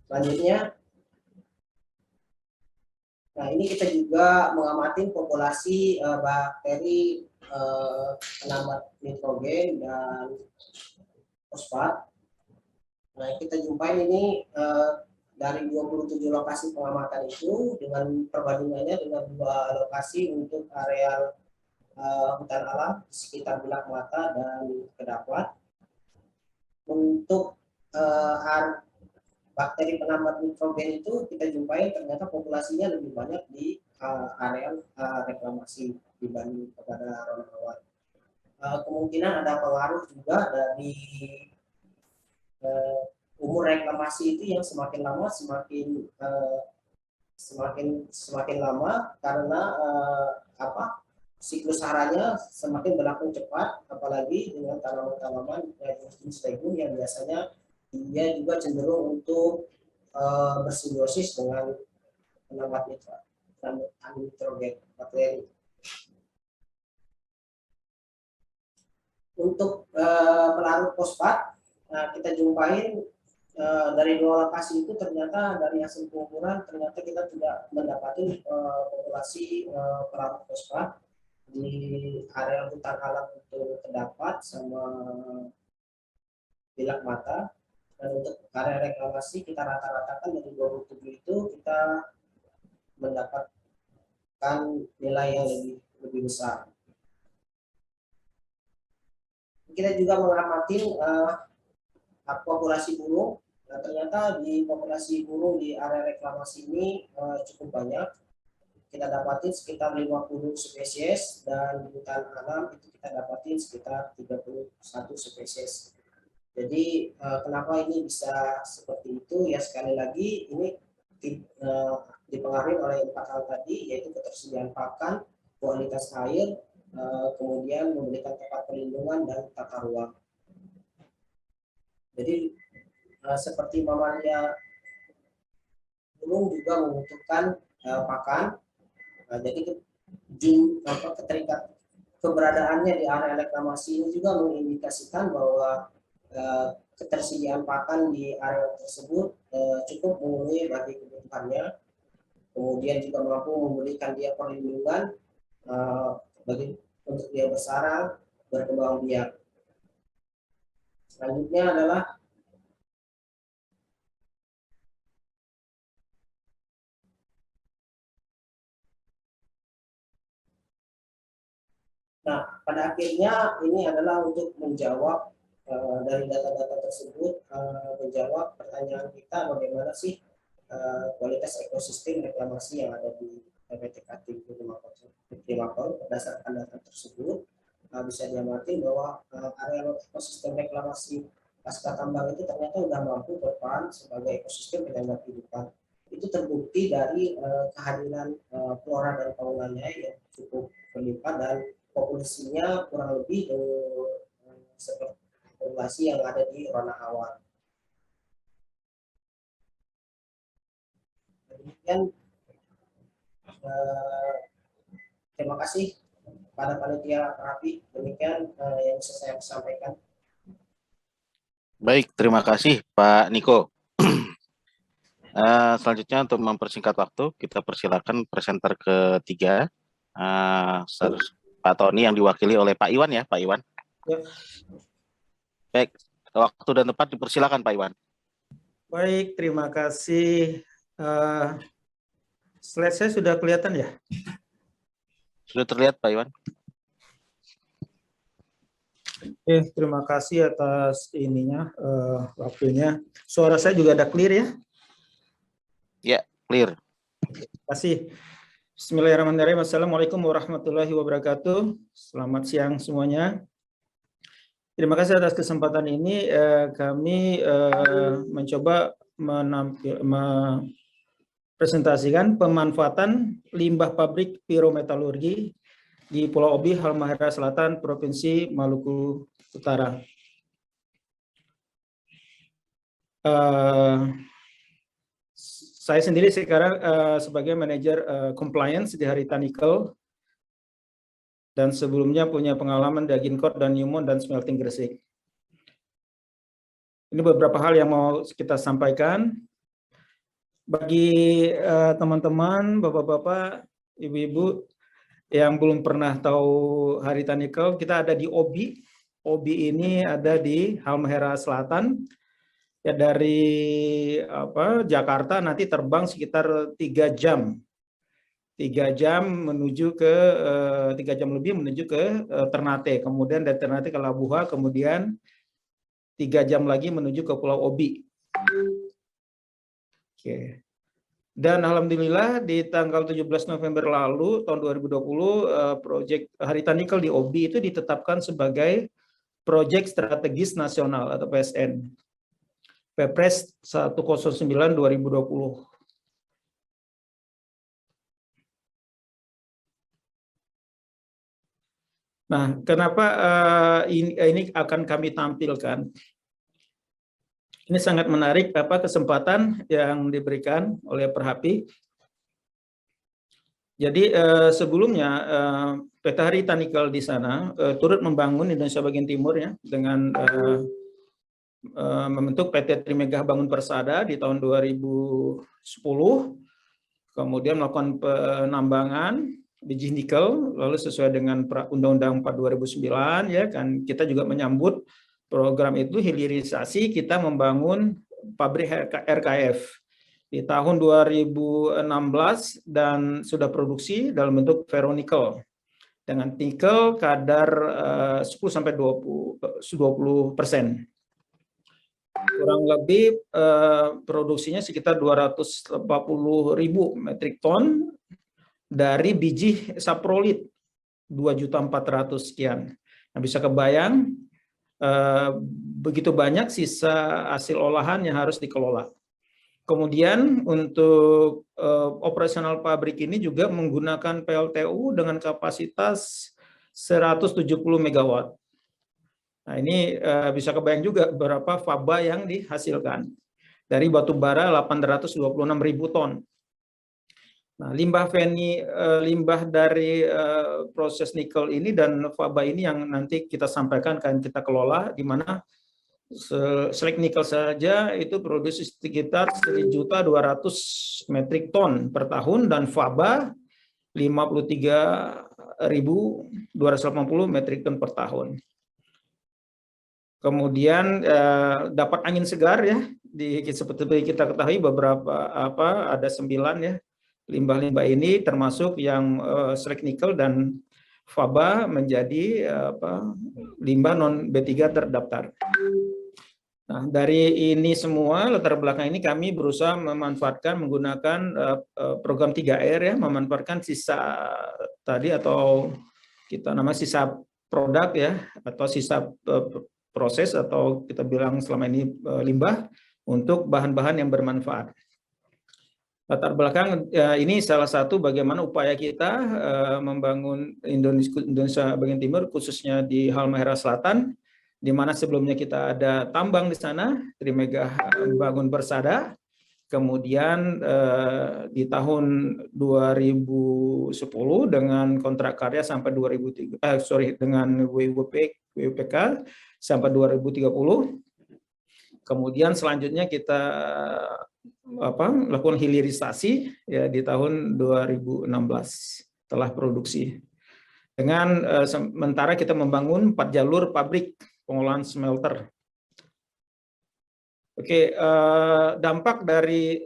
Selanjutnya, nah ini kita juga mengamati populasi bakteri penambat nitrogen dan fosfat. Nah kita jumpain ini dari 27 lokasi pengamatan itu dengan perbandingannya dengan 2 lokasi untuk areal hutan alam sekitar Bilak Mata dan Kedapat. Untuk bakteri penambat nitrogen itu kita jumpai ternyata populasinya lebih banyak di area reklamasi dibanding kepada Ronawan. Kemungkinan ada pengaruh juga dari umur reklamasi itu yang semakin lama semakin lama karena siklus haranya semakin berlangsung cepat, apalagi dengan tanaman-tanaman jenis legume yang biasanya dia juga cenderung untuk bersimbiosis dengan penambat nitrogen bakteri. Untuk pelarut fosfat, kita jumpain dari 2 lokasi itu ternyata dari hasil pengukuran ternyata kita tidak mendapati populasi pelarut fosfat di area hutan alam itu terdapat sama Bilak Mata. Dan untuk area reklamasi kita rata-ratakan dari 27 itu kita mendapatkan nilai yang lebih besar. Kita juga mengamati populasi burung. Nah, ternyata di populasi burung di area reklamasi ini cukup banyak. Kita dapatin sekitar 50 spesies dan di hutan alam itu kita dapatin sekitar 31 spesies. Jadi kenapa ini bisa seperti itu? Ya sekali lagi ini dipengaruhi oleh 4 hal tadi, yaitu ketersediaan pakan, kualitas air, kemudian memberikan tempat perlindungan dan tata ruang. Jadi seperti mamalia burung juga membutuhkan pakan. Jadi keberadaannya di area reklamasi ini juga mengindikasikan bahwa ketersediaan pakan di area tersebut cukup memenuhi bagi kebutuhannya. Kemudian juga mampu memberikan dia perlindungan untuk dia bersarang, berkembang biak. Selanjutnya adalah pada akhirnya ini adalah untuk menjawab dari data-data tersebut, menjawab pertanyaan kita bagaimana sih kualitas ekosistem reklamasi yang ada di PTKT Primakon. Berdasarkan data tersebut bisa diamati bahwa area ekosistem reklamasi pasca tambang itu ternyata sudah mampu berperan sebagai ekosistem penyangga kehidupan. Itu terbukti dari kehadiran flora dan faunanya yang cukup berlimpah dan populasinya kurang lebih seperti populasi yang ada di Rona Awan. Demikian, terima kasih pada panitia rapi. Demikian yang bisa saya sampaikan. Baik, terima kasih Pak Niko. Selanjutnya untuk mempersingkat waktu, kita persilakan presenter ketiga, Pak Tony yang diwakili oleh Pak Iwan ya, Pak Iwan. Ya. Baik, waktu dan tempat dipersilakan Pak Iwan. Baik, terima kasih. Slide saya sudah kelihatan ya? Sudah terlihat Pak Iwan. Oke, terima kasih atas ininya, waktunya. Suara saya juga ada clear ya? Ya, clear. Terima kasih. Bismillahirrahmanirrahim. Assalamualaikum warahmatullahi wabarakatuh. Selamat siang semuanya. Terima kasih atas kesempatan ini. Kami mencoba mempresentasikan pemanfaatan limbah pabrik pirometalurgi di Pulau Obi, Halmahera Selatan, Provinsi Maluku Utara. Saya sendiri sekarang sebagai manajer compliance di Harita Nickel dan sebelumnya punya pengalaman di Agincourt dan Newmont dan Smelting Gresik. Ini beberapa hal yang mau kita sampaikan. Bagi teman-teman, bapak-bapak, ibu-ibu yang belum pernah tahu Harita Nickel, kita ada di Obi. Obi ini ada di Halmahera Selatan. Ya, dari Jakarta nanti terbang sekitar 3 jam. 3 jam menuju ke 3 jam lebih menuju ke Ternate, kemudian dari Ternate ke Labuha, kemudian 3 jam lagi menuju ke Pulau Obi. Oke. Dan alhamdulillah di tanggal 17 November lalu tahun 2020 proyek Harita Nickel di Obi itu ditetapkan sebagai proyek strategis nasional atau PSN. Perpres 109/2020. Nah, kenapa ini akan kami tampilkan? Ini sangat menarik kesempatan yang diberikan oleh Perhapi. Jadi sebelumnya PT Harita Nickel di sana turut membangun Indonesia bagian timur ya dengan membentuk PT Trimegah Bangun Persada di tahun 2010, kemudian melakukan penambangan biji nikel, lalu sesuai dengan Undang-Undang 4 2009 ya kan, kita juga menyambut program itu hilirisasi, kita membangun pabrik RKF di tahun 2016 dan sudah produksi dalam bentuk ferronikel dengan nikel kadar 10-20%. Kurang lebih produksinya sekitar 240.000 metrik ton dari biji saprolit 2.400.000 sekian. Nah, bisa kebayang begitu banyak sisa hasil olahan yang harus dikelola. Kemudian untuk operasional pabrik ini juga menggunakan PLTU dengan kapasitas 170 megawatt. Nah, ini bisa kebayang juga berapa faba yang dihasilkan. Dari batu bara 826.000 ton. Nah, limbah dari proses nikel ini dan faba ini yang nanti kita sampaikan, akan kita kelola, di mana slag nikel saja itu produksi sekitar 1.200.000 metrik ton per tahun, dan faba 53.280 metrik ton per tahun. Kemudian dapat angin segar ya, seperti kita ketahui beberapa ada 9 ya limbah-limbah ini, termasuk yang slag nikel dan faba menjadi limbah non B3 terdaftar. Nah, dari ini semua latar belakang ini kami berusaha memanfaatkan menggunakan program 3R ya, memanfaatkan sisa tadi atau kita nama sisa produk ya, atau sisa proses, atau kita bilang selama ini limbah, untuk bahan-bahan yang bermanfaat. Latar belakang ini salah satu bagaimana upaya kita membangun Indonesia bagian timur, khususnya di Halmahera Selatan, di mana sebelumnya kita ada tambang di sana, Trimega Bangun Persada. Kemudian di tahun 2010 dengan kontrak karya sampai 2003, dengan WUPK sampai 2030. Kemudian selanjutnya kita lakukan hilirisasi ya di tahun 2016 setelah produksi. Dengan sementara kita membangun 4 jalur pabrik pengolahan smelter. Oke, dampak dari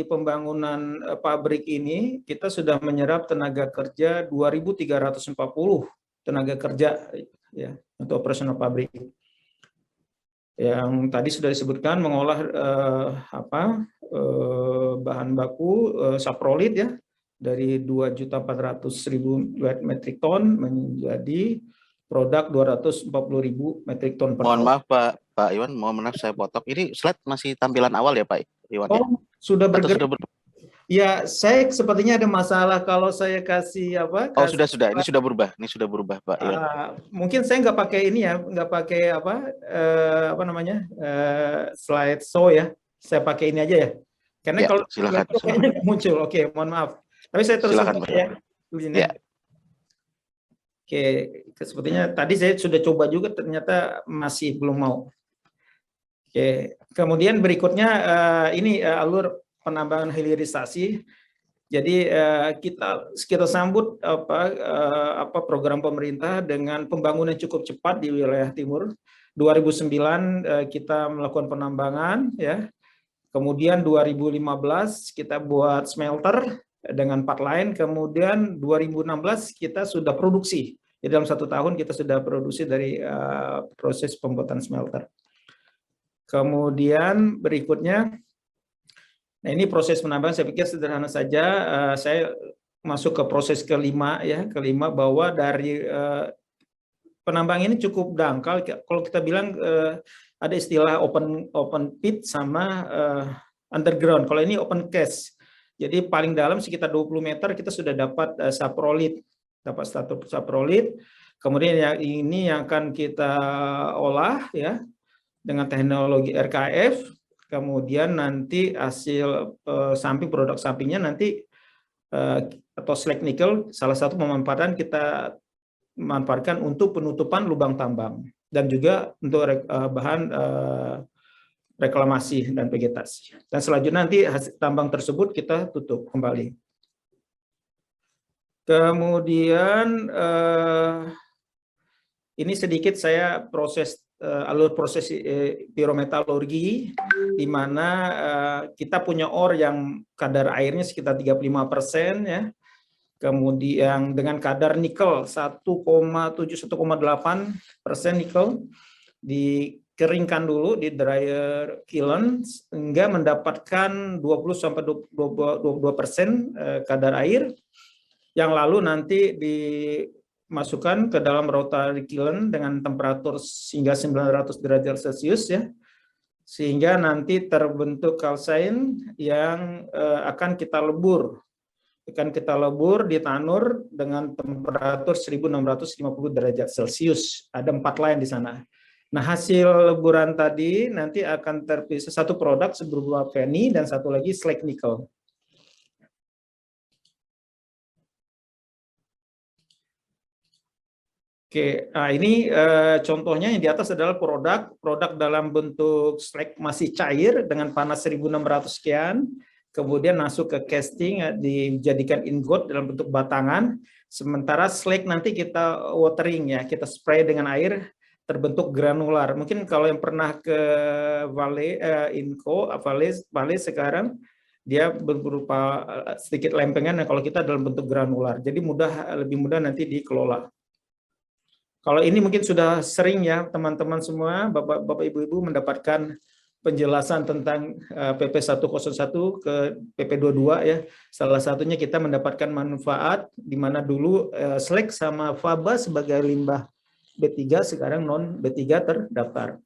pembangunan pabrik ini, kita sudah menyerap tenaga kerja 2.340 tenaga kerja ya untuk operasional pabrik. Yang tadi sudah disebutkan mengolah bahan baku saprolit ya dari 2.400.000 metrik ton menjadi produk 240.000 metrik ton per tahun. Mohon maaf Pak Iwan, mohon maaf saya potong. Ini slide masih tampilan awal ya Pak Iwan? Oh, ya? Sudah bergerak. Ya, saya sepertinya ada masalah kalau saya kasih apa? Oh, sudah. Ini sudah berubah. Ini sudah berubah Pak Iwan. Mungkin saya nggak pakai ini ya, nggak pakai slide show ya. Saya pakai ini aja ya. Karena ya, kalau silakan. Muncul. Oke, mohon maaf. Tapi saya terus ya. Ya. Oke, sepertinya tadi saya sudah coba juga, ternyata masih belum mau. Oke, kemudian berikutnya ini alur penambangan hilirisasi. Jadi kita sambut program pemerintah dengan pembangunan cukup cepat di wilayah timur. 2009 kita melakukan penambangan ya. Kemudian 2015 kita buat smelter dengan 4 line. Kemudian 2016 kita sudah produksi. Jadi dalam 1 tahun kita sudah produksi dari proses pembuatan smelter. Kemudian berikutnya, nah ini proses penambangan saya pikir sederhana saja. Saya masuk ke proses kelima ya, bahwa dari penambang ini cukup dangkal. Kalau kita bilang ada istilah open pit sama underground. Kalau ini open cast. Jadi paling dalam sekitar 20 meter kita sudah dapat saprolit, saprolit. Kemudian yang ini yang akan kita olah ya dengan teknologi RKF. Kemudian nanti hasil samping, produk sampingnya nanti atau slag nikel, salah satu kita manfaatkan untuk penutupan lubang tambang dan juga untuk bahan reklamasi dan vegetasi. Dan selanjutnya nanti hasil tambang tersebut kita tutup kembali. Kemudian ini sedikit saya alur proses pirometalurgi, di mana kita punya ore yang kadar airnya sekitar 35% ya. Kemudian dengan kadar nikel 1,7–1,8% nikel, dikeringkan dulu di dryer kiln hingga mendapatkan 20–22% kadar air, yang lalu nanti dimasukkan ke dalam rotary kiln dengan temperatur hingga 900 derajat Celcius ya, sehingga nanti terbentuk kalsain yang akan kita lebur akan kita lebur di tanur dengan temperatur 1650 derajat Celcius. Ada 4 line di sana. Nah, hasil leburan tadi nanti akan terpisah satu produk berupa penny dan satu lagi slag nickel. Oke, nah ini contohnya yang di atas adalah produk dalam bentuk slag masih cair dengan panas 1600 sekian, kemudian masuk ke casting, dijadikan ingot dalam bentuk batangan, sementara slag nanti kita watering ya, kita spray dengan air terbentuk granular. Mungkin kalau yang pernah ke Vale sekarang dia berupa sedikit lempengan, kalau kita dalam bentuk granular, jadi lebih mudah nanti dikelola. Kalau ini mungkin sudah sering ya teman-teman semua, Bapak Ibu mendapatkan penjelasan tentang PP 101 ke PP 22 ya. Salah satunya kita mendapatkan manfaat di mana dulu slag sama faba sebagai limbah B3 sekarang non B3 terdaftar.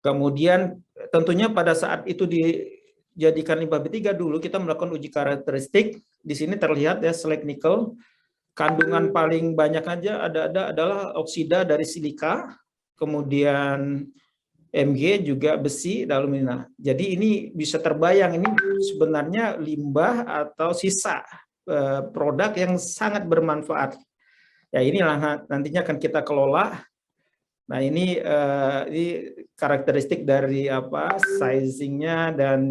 Kemudian tentunya pada saat itu dijadikan limbah B3 dulu kita melakukan uji karakteristik. Di sini terlihat ya slag nikel. Kandungan paling banyak aja adalah oksida dari silika, kemudian Mg juga besi, alumina. Jadi ini bisa terbayang ini sebenarnya limbah atau sisa produk yang sangat bermanfaat. Ya inilah nantinya akan kita kelola. Nah ini karakteristik dari sizingnya dan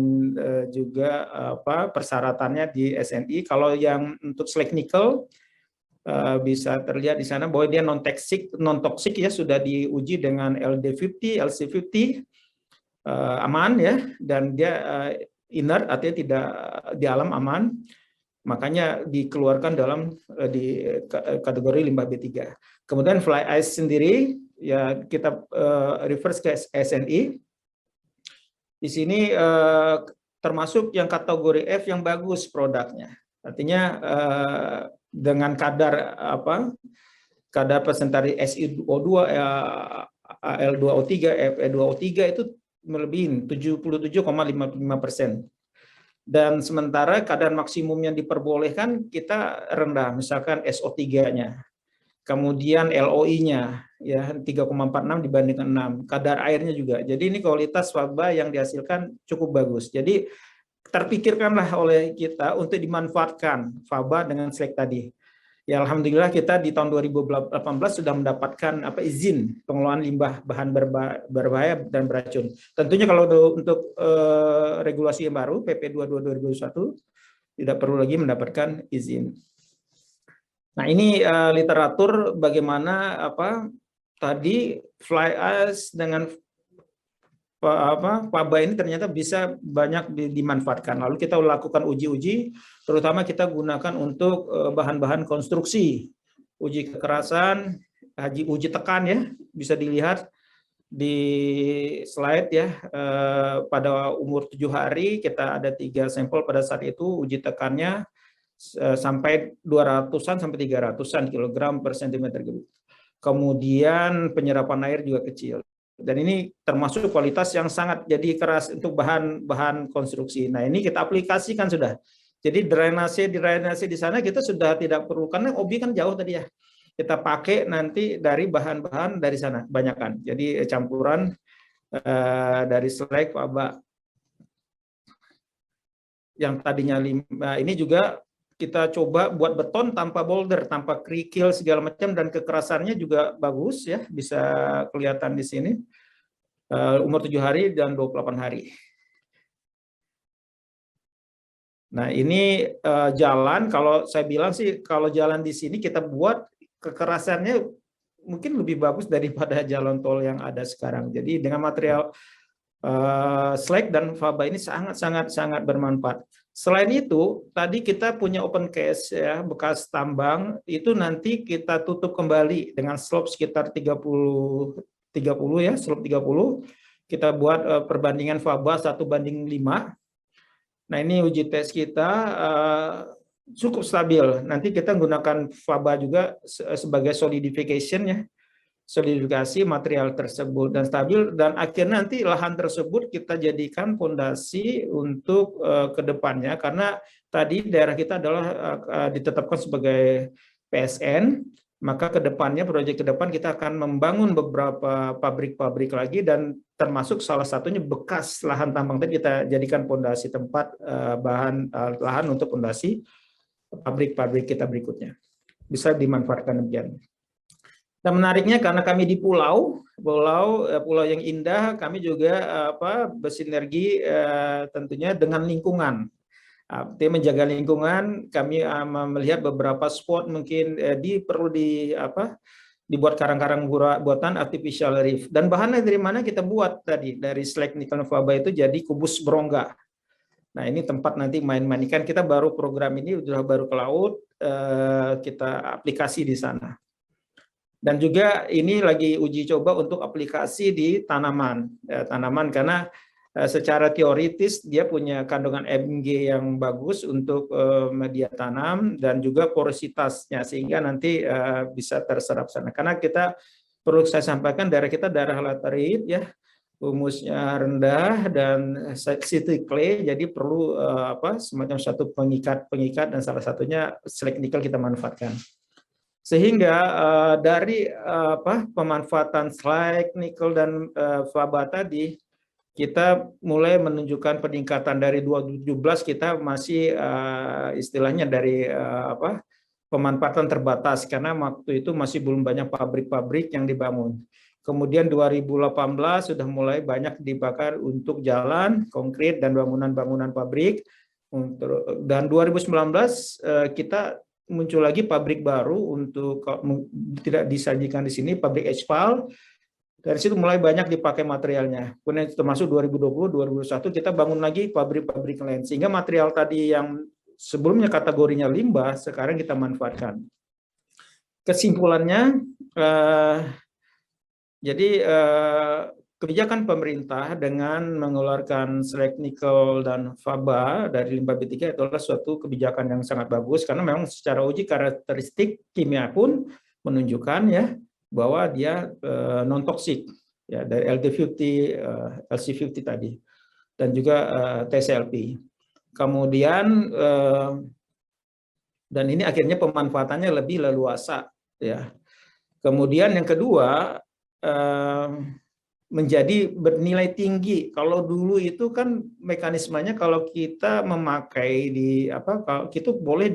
juga persyaratannya di SNI. Kalau yang untuk slag nickel bisa terlihat di sana bahwa dia non toksik ya, sudah diuji dengan LD50, LC50 aman ya, dan dia inert artinya tidak di alam aman, makanya dikeluarkan dalam di kategori limbah B3. Kemudian fly ash sendiri ya kita reverse ke SNI. Di sini termasuk yang kategori F yang bagus produknya. Artinya dengan kadar presentasi SiO2, Al2O3, Fe2O3 itu melebihi 77,55%. Dan sementara kadar maksimum yang diperbolehkan kita rendah, misalkan SO3-nya. Kemudian LOI-nya ya 3,46 dibandingkan 6. Kadar airnya juga. Jadi ini kualitas faba yang dihasilkan cukup bagus. Jadi terpikirkanlah oleh kita untuk dimanfaatkan faba dengan slag tadi. Ya alhamdulillah kita di tahun 2018 sudah mendapatkan izin pengelolaan limbah bahan berbahaya dan beracun. Tentunya kalau untuk regulasi yang baru PP 22 2021 tidak perlu lagi mendapatkan izin. Nah, ini literatur bagaimana tadi fly ash dengan faba ini ternyata bisa banyak dimanfaatkan. Lalu kita lakukan uji-uji, terutama kita gunakan untuk bahan-bahan konstruksi, uji kekerasan, uji tekan ya, bisa dilihat di slide ya. Pada umur 7 hari kita ada 3 sampel pada saat itu, uji tekannya sampai 200-an sampai 300-an kilogram per sentimeter cubik. Kemudian penyerapan air juga kecil. Dan ini termasuk kualitas yang sangat jadi keras untuk bahan konstruksi. Nah ini kita aplikasikan sudah. Jadi drainase di sana kita sudah tidak perlu, karena OB kan jauh tadi ya. Kita pakai nanti dari bahan-bahan dari sana, kebanyakan. Jadi campuran dari slag faba. Yang tadinya ini juga kita coba buat beton tanpa boulder, tanpa kerikil segala macam, dan kekerasannya juga bagus ya, bisa kelihatan di sini. Umur 7 hari dan 28 hari. Nah, ini jalan, kalau saya bilang sih kalau jalan di sini kita buat kekerasannya mungkin lebih bagus daripada jalan tol yang ada sekarang. Jadi dengan material slag dan faba ini sangat bermanfaat. Selain itu, tadi kita punya open cast ya, bekas tambang, itu nanti kita tutup kembali dengan slope sekitar 30 ya, slope 30. Kita buat perbandingan faba 1:5. Nah, ini uji tes kita cukup stabil. Nanti kita menggunakan faba juga sebagai solidification ya. solidifikasi material tersebut dan stabil, dan akhirnya nanti lahan tersebut kita jadikan fondasi untuk kedepannya, karena tadi daerah kita adalah ditetapkan sebagai PSN, maka kedepannya proyek ke depan kita akan membangun beberapa pabrik-pabrik lagi, dan termasuk salah satunya bekas lahan tambang tadi kita jadikan fondasi tempat lahan untuk fondasi pabrik-pabrik kita berikutnya, bisa dimanfaatkan demikian. Dan menariknya karena kami di pulau yang indah, kami juga bersinergi tentunya dengan lingkungan. Tim menjaga lingkungan, kami melihat beberapa spot mungkin perlu dibuat karang-karang buatan artificial reef. Dan bahannya dari mana kita buat tadi, dari slag nikel faba itu jadi kubus berongga. Nah, ini tempat nanti main-main ikan. Kita baru program ini sudah baru ke laut, kita aplikasi di sana. Dan juga ini lagi uji coba untuk aplikasi di tanaman, karena secara teoritis dia punya kandungan Mg yang bagus untuk media tanam dan juga porositasnya, sehingga nanti bisa terserap sana. Karena kita perlu saya sampaikan daerah kita daerah laterit ya, humusnya rendah dan city clay, jadi perlu semacam satu pengikat dan salah satunya slag nikel kita manfaatkan. Sehingga dari pemanfaatan slag, nikel, dan faba tadi, kita mulai menunjukkan peningkatan dari 2017 kita masih istilahnya dari pemanfaatan terbatas, karena waktu itu masih belum banyak pabrik-pabrik yang dibangun. Kemudian 2018 sudah mulai banyak dibakar untuk jalan, konkret, dan bangunan-bangunan pabrik. Dan 2019 kita muncul lagi pabrik baru untuk tidak disajikan di sini, pabrik HPAL. Dari situ mulai banyak dipakai materialnya. Kemudian termasuk 2020, 2021 kita bangun lagi pabrik-pabrik lain, sehingga material tadi yang sebelumnya kategorinya limbah sekarang kita manfaatkan. Kesimpulannya, jadi kebijakan pemerintah dengan mengeluarkan slag nikel dan faba dari limbah B3 adalah suatu kebijakan yang sangat bagus, karena memang secara uji karakteristik kimia pun menunjukkan ya bahwa dia non toksik ya, dari LD50, LC50 tadi, dan juga TCLP. Kemudian dan ini akhirnya pemanfaatannya lebih leluasa ya. Kemudian yang kedua, menjadi bernilai tinggi. Kalau dulu itu kan mekanismenya kalau kita memakai kalau itu boleh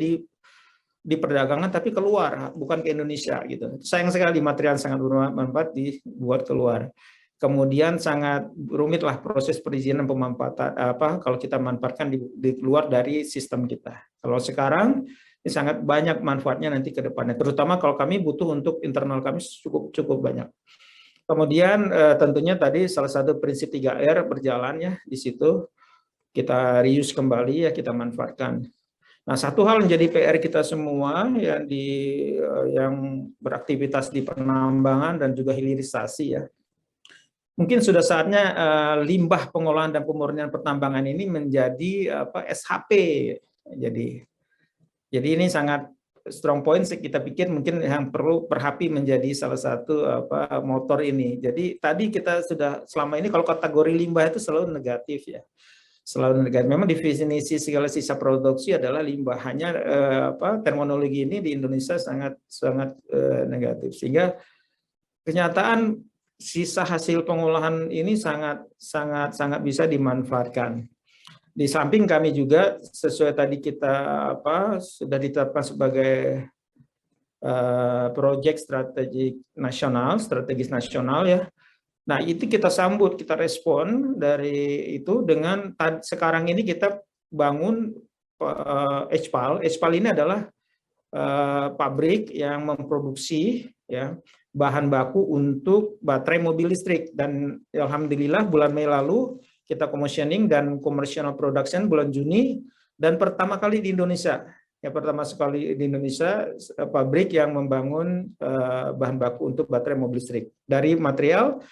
di perdagangan tapi keluar, bukan ke Indonesia gitu. Sayang sekali material sangat bermanfaat dibuat keluar. Kemudian sangat rumit lah proses perizinan pemanfaatan kalau kita manfaatkan di luar dari sistem kita. Kalau sekarang ini sangat banyak manfaatnya nanti ke depannya, terutama kalau kami butuh untuk internal kami cukup banyak. Kemudian tentunya tadi salah satu prinsip 3R berjalan ya di situ, kita reuse kembali ya, kita manfaatkan. Nah, satu hal yang jadi PR kita semua yang beraktivitas di penambangan dan juga hilirisasi ya. Mungkin sudah saatnya limbah pengolahan dan pemurnian pertambangan ini menjadi SHP. Jadi ini sangat strong point, kita pikir mungkin yang perlu Perhapi menjadi salah satu motor ini. Jadi tadi kita sudah selama ini kalau kategori limbah itu selalu negatif ya, selalu negatif. Memang definisi segala sisa produksi adalah limbah. Hanya terminologi ini di Indonesia sangat negatif, sehingga kenyataan sisa hasil pengolahan ini sangat bisa dimanfaatkan. Di samping kami juga sesuai tadi kita sudah ditetapkan sebagai proyek strategis nasional ya. Nah, itu kita sambut, kita respon dari itu dengan sekarang ini kita bangun HPAL. HPAL ini adalah pabrik yang memproduksi ya bahan baku untuk baterai mobil listrik, dan alhamdulillah bulan Mei lalu kita commissioning dan commercial production bulan Juni, dan pertama kali di Indonesia pabrik yang membangun bahan baku untuk baterai mobil listrik dari material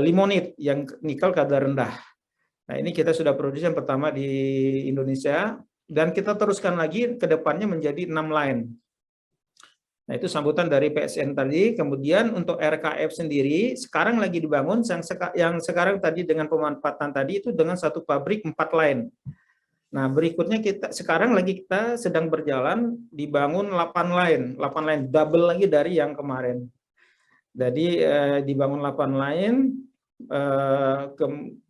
limonit yang nikel kadar rendah. Nah, ini kita sudah produksi yang pertama di Indonesia, dan kita teruskan lagi ke depannya menjadi 6 line. Nah, itu sambutan dari PSN tadi. Kemudian untuk RKF sendiri sekarang lagi dibangun, yang sekarang tadi dengan pemanfaatan tadi itu dengan satu pabrik 4 line. Nah, berikutnya kita sedang berjalan dibangun 8 line, double lagi dari yang kemarin. Jadi dibangun 8 line,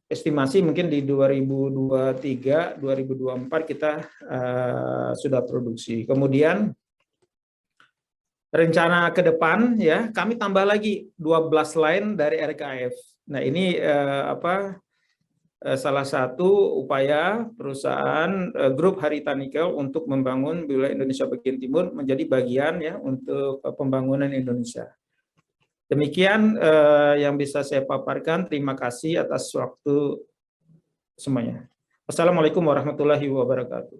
estimasi mungkin di 2023, 2024 kita sudah produksi. Kemudian rencana ke depan ya, kami tambah lagi 12 line dari RKF. Nah, ini salah satu upaya perusahaan grup Harita Nikel untuk membangun wilayah Indonesia bagian timur menjadi bagian ya untuk pembangunan Indonesia. Demikian yang bisa saya paparkan. Terima kasih atas waktu semuanya. Wassalamualaikum warahmatullahi wabarakatuh.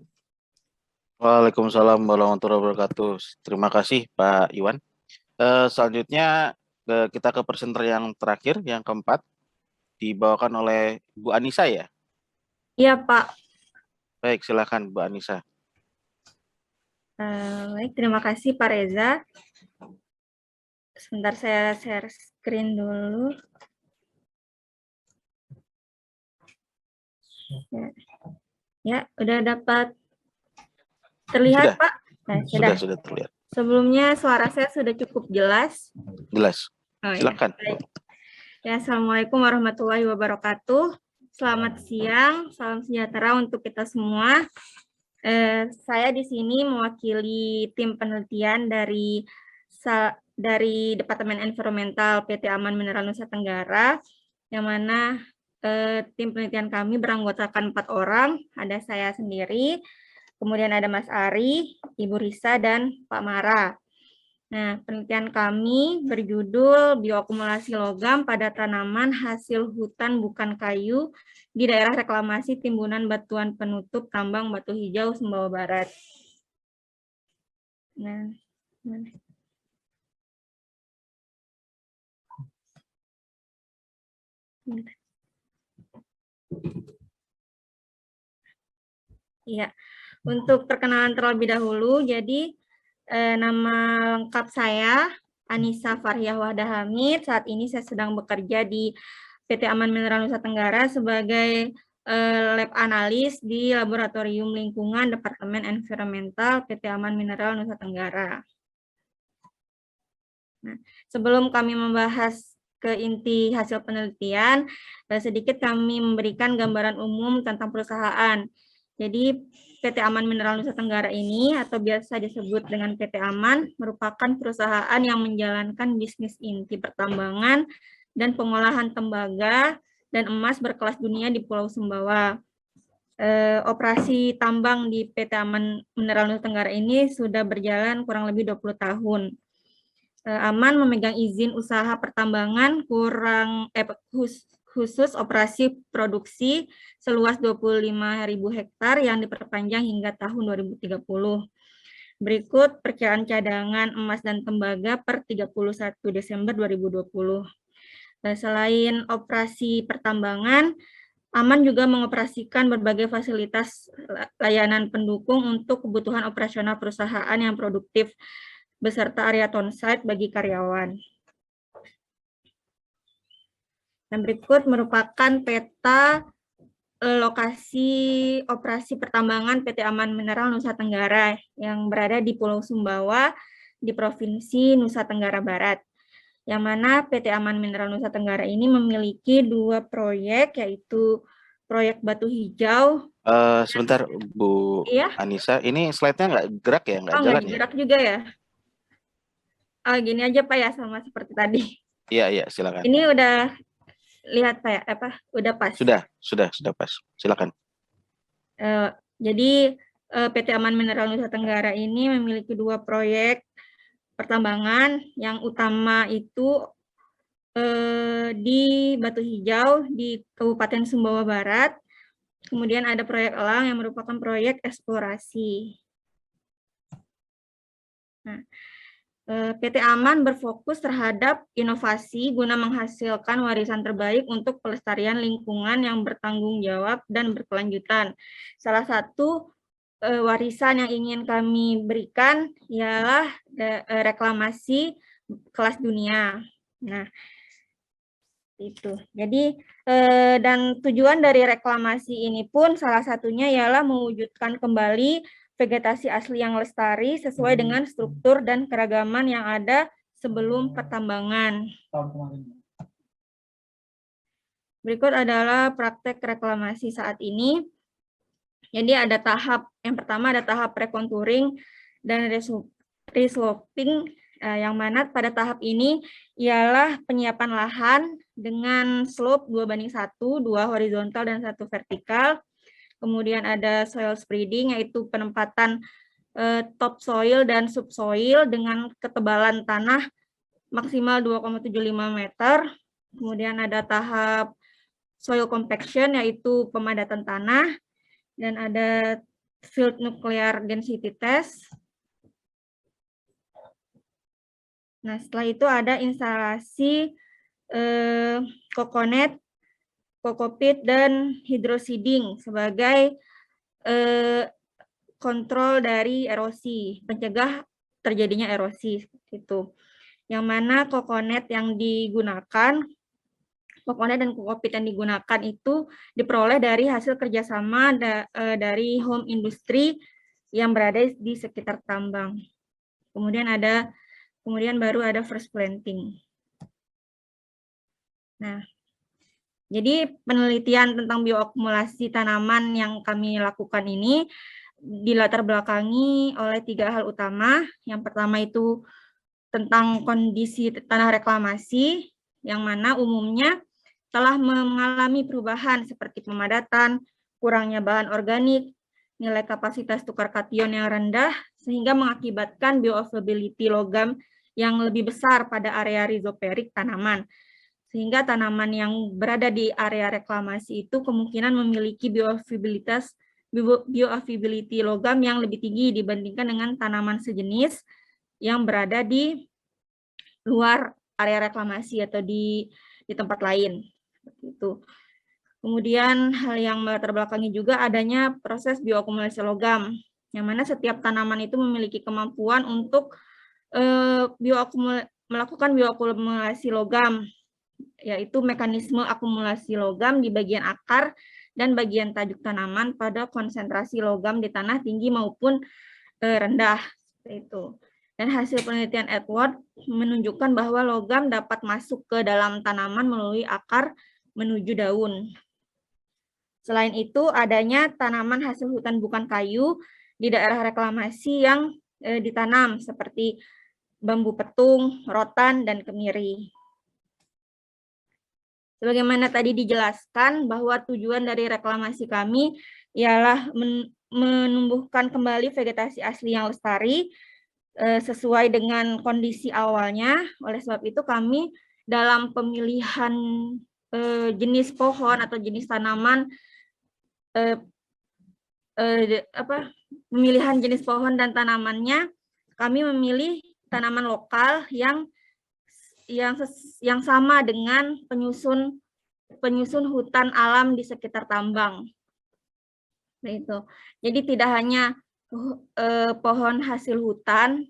Waalaikumsalam warahmatullahi wabarakatuh. Terima kasih Pak Iwan. Selanjutnya kita ke presenter yang terakhir, yang keempat, dibawakan oleh Bu Anissa ya? Iya Pak. Baik, silakan Bu Anissa. Baik, terima kasih Pak Reza. Sebentar saya share screen dulu. Ya, udah dapat terlihat Sudah. Pak? Nah, Sudah terlihat. Sebelumnya suara saya sudah cukup jelas. Jelas. Oh, Silakan. Ya. Ya, Assalamualaikum warahmatullahi wabarakatuh. Selamat siang, salam sejahtera untuk kita semua. Saya di sini mewakili tim penelitian dari Departemen Environmental PT Aman Mineral Nusa Tenggara, yang mana tim penelitian kami beranggotakan 4 orang, ada saya sendiri, kemudian ada Mas Ari, Ibu Risa, dan Pak Mara. Nah, penelitian kami berjudul Bioakumulasi Logam pada Tanaman Hasil Hutan Bukan Kayu di Daerah Reklamasi Timbunan Batuan Penutup Tambang Batu Hijau, Sumbawa Barat. Nah, iya, untuk perkenalan terlebih dahulu, jadi nama lengkap saya Anissa Farhiah Wahdah Hamid. Saat ini saya sedang bekerja di PT Aman Mineral Nusa Tenggara sebagai lab analis di Laboratorium Lingkungan Departemen Environmental PT Aman Mineral Nusa Tenggara. Nah, sebelum kami membahas ke inti hasil penelitian, sedikit kami memberikan gambaran umum tentang perusahaan. Jadi PT Aman Mineral Nusa Tenggara ini atau biasa disebut dengan PT Aman merupakan perusahaan yang menjalankan bisnis inti pertambangan dan pengolahan tembaga dan emas berkelas dunia di Pulau Sumbawa. Operasi tambang di PT Aman Mineral Nusa Tenggara ini sudah berjalan kurang lebih 20 tahun. Aman memegang izin usaha pertambangan khusus operasi produksi seluas 25.000 hektar yang diperpanjang hingga tahun 2030. Berikut perkiraan cadangan emas dan tembaga per 31 Desember 2020. Selain operasi pertambangan, Aman juga mengoperasikan berbagai fasilitas layanan pendukung untuk kebutuhan operasional perusahaan yang produktif, beserta area tonsite bagi karyawan. Dan berikut merupakan peta lokasi operasi pertambangan PT Aman Mineral Nusa Tenggara yang berada di Pulau Sumbawa di Provinsi Nusa Tenggara Barat. Yang mana PT Aman Mineral Nusa Tenggara ini memiliki 2 proyek, yaitu proyek Batu Hijau. Sebentar Bu Anissa, ini slide-nya nggak gerak ya? Nggak jalan ya? Gerak juga ya? Gini aja Pak ya, sama seperti tadi. Iya, silakan. Ini udah lihat Pak ya, udah pas? Sudah pas. Silakan. Jadi PT Aman Mineral Nusa Tenggara ini memiliki 2 proyek pertambangan. Yang utama itu di Batu Hijau di Kabupaten Sumbawa Barat. Kemudian ada proyek Elang yang merupakan proyek eksplorasi. Nah, PT Aman berfokus terhadap inovasi guna menghasilkan warisan terbaik untuk pelestarian lingkungan yang bertanggung jawab dan berkelanjutan. Salah satu warisan yang ingin kami berikan ialah reklamasi kelas dunia. Nah, itu. Jadi dan tujuan dari reklamasi ini pun salah satunya ialah mewujudkan kembali vegetasi asli yang lestari sesuai dengan struktur dan keragaman yang ada sebelum pertambangan. Berikut adalah praktek reklamasi saat ini. Jadi ada tahap, yang pertama ada tahap recontouring dan resloping, yang mana pada tahap ini ialah penyiapan lahan dengan slope 2:1, 2 horizontal dan 1 vertikal. Kemudian ada soil spreading, yaitu penempatan topsoil dan subsoil dengan ketebalan tanah maksimal 2,75 meter. Kemudian ada tahap soil compaction, yaitu pemadatan tanah. Dan ada field nuclear density test. Nah, setelah itu ada instalasi kokonet, kokopit, dan hydroseeding sebagai kontrol dari erosi, pencegah terjadinya erosi. Itu. Yang mana kokonet yang digunakan, kokonet dan kokopit yang digunakan itu diperoleh dari hasil kerjasama dari home industry yang berada di sekitar tambang. Kemudian baru ada first planting. Nah, jadi penelitian tentang bioakumulasi tanaman yang kami lakukan ini dilatar belakangi oleh 3 hal utama. Yang pertama itu tentang kondisi tanah reklamasi, yang mana umumnya telah mengalami perubahan seperti pemadatan, kurangnya bahan organik, nilai kapasitas tukar kation yang rendah, sehingga mengakibatkan bioavailability logam yang lebih besar pada area rhizoperik tanaman. Sehingga tanaman yang berada di area reklamasi itu kemungkinan memiliki bioavailability logam yang lebih tinggi dibandingkan dengan tanaman sejenis yang berada di luar area reklamasi atau di tempat lain. Itu. Kemudian hal yang melatar belakangi juga adanya proses bioakumulasi logam, yang mana setiap tanaman itu memiliki kemampuan untuk melakukan bioakumulasi logam, yaitu mekanisme akumulasi logam di bagian akar dan bagian tajuk tanaman pada konsentrasi logam di tanah tinggi maupun rendah. Seperti itu. Dan hasil penelitian Edward menunjukkan bahwa logam dapat masuk ke dalam tanaman melalui akar menuju daun. Selain itu, adanya tanaman hasil hutan bukan kayu di daerah reklamasi yang ditanam seperti bambu petung, rotan, dan kemiri. Sebagaimana tadi dijelaskan bahwa tujuan dari reklamasi kami ialah menumbuhkan kembali vegetasi asli yang lestari sesuai dengan kondisi awalnya. Oleh sebab itu kami dalam pemilihan jenis pohon atau jenis tanaman, pemilihan jenis pohon dan tanamannya, kami memilih tanaman lokal yang sama dengan penyusun hutan alam di sekitar tambang. Nah, itu. Jadi tidak hanya pohon hasil hutan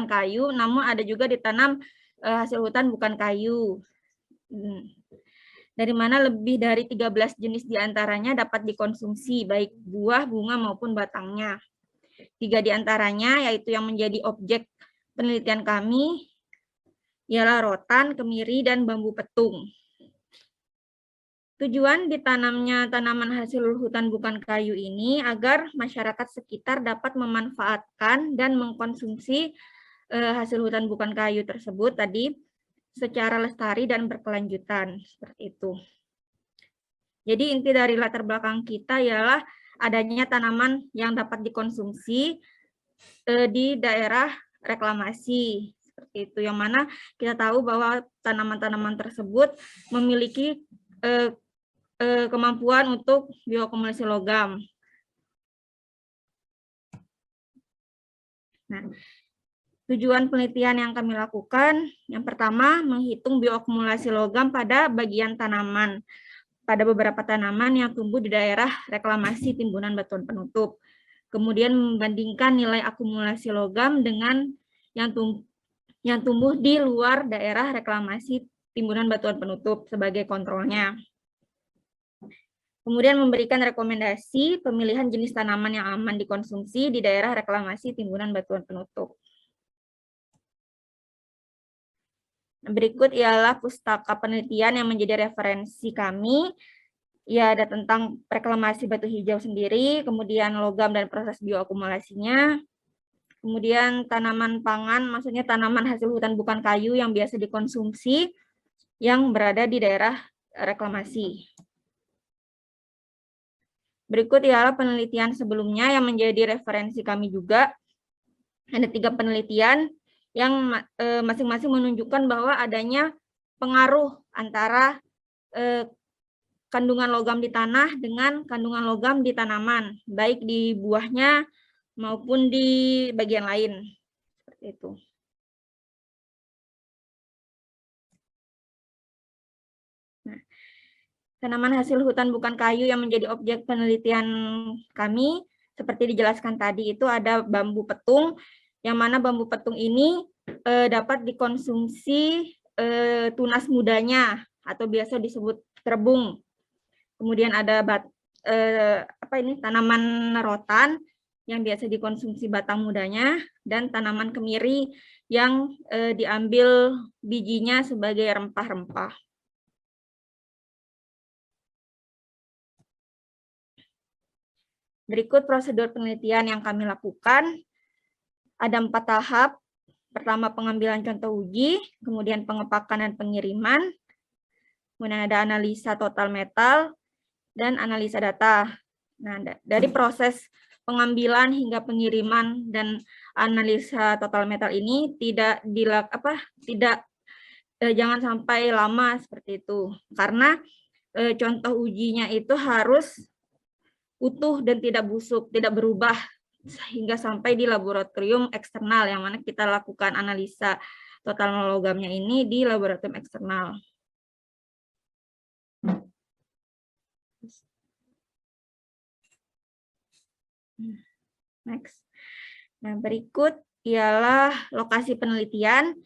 kayu, namun ada juga ditanam hasil hutan bukan kayu. Dari mana lebih dari 13 jenis diantaranya dapat dikonsumsi, baik buah, bunga, maupun batangnya. 3 diantaranya, yaitu yang menjadi objek penelitian kami, ialah rotan, kemiri, dan bambu petung. Tujuan ditanamnya tanaman hasil hutan bukan kayu ini agar masyarakat sekitar dapat memanfaatkan dan mengkonsumsi hasil hutan bukan kayu tersebut tadi secara lestari dan berkelanjutan, seperti itu. Jadi inti dari latar belakang kita ialah adanya tanaman yang dapat dikonsumsi di daerah reklamasi, seperti itu. Yang mana kita tahu bahwa tanaman-tanaman tersebut memiliki kemampuan untuk bioakumulasi logam. Nah, tujuan penelitian yang kami lakukan, yang pertama, menghitung bioakumulasi logam pada bagian tanaman pada beberapa tanaman yang tumbuh di daerah reklamasi timbunan batuan penutup. Kemudian membandingkan nilai akumulasi logam dengan yang tumbuh di luar daerah reklamasi timbunan batuan penutup sebagai kontrolnya. Kemudian memberikan rekomendasi pemilihan jenis tanaman yang aman dikonsumsi di daerah reklamasi timbunan batuan penutup. Berikut ialah pustaka penelitian yang menjadi referensi kami. Ya, ada tentang reklamasi batu hijau sendiri, kemudian logam dan proses bioakumulasinya, kemudian tanaman pangan, maksudnya tanaman hasil hutan bukan kayu yang biasa dikonsumsi yang berada di daerah reklamasi. Berikut ialah penelitian sebelumnya yang menjadi referensi kami juga. Ada 3 penelitian yang masing-masing menunjukkan bahwa adanya pengaruh antara kandungan logam di tanah dengan kandungan logam di tanaman, baik di buahnya maupun di bagian lain. Seperti itu. Nah, tanaman hasil hutan bukan kayu yang menjadi objek penelitian kami, seperti dijelaskan tadi, itu ada bambu petung, yang mana bambu petung ini dapat dikonsumsi tunas mudanya atau biasa disebut terbung. Kemudian ada tanaman rotan yang biasa dikonsumsi batang mudanya, dan tanaman kemiri yang diambil bijinya sebagai rempah-rempah. Berikut prosedur penelitian yang kami lakukan. Ada 4 tahap. Pertama, pengambilan contoh uji, kemudian pengepakan dan pengiriman, kemudian ada analisa total metal, dan analisa data. Nah, dari proses pengambilan hingga pengiriman dan analisa total metal ini jangan sampai lama seperti itu, karena contoh ujinya itu harus utuh dan tidak busuk, tidak berubah hingga sampai di laboratorium eksternal, yang mana kita lakukan analisa total logamnya ini di laboratorium eksternal. Next. Nah, berikut ialah lokasi penelitian,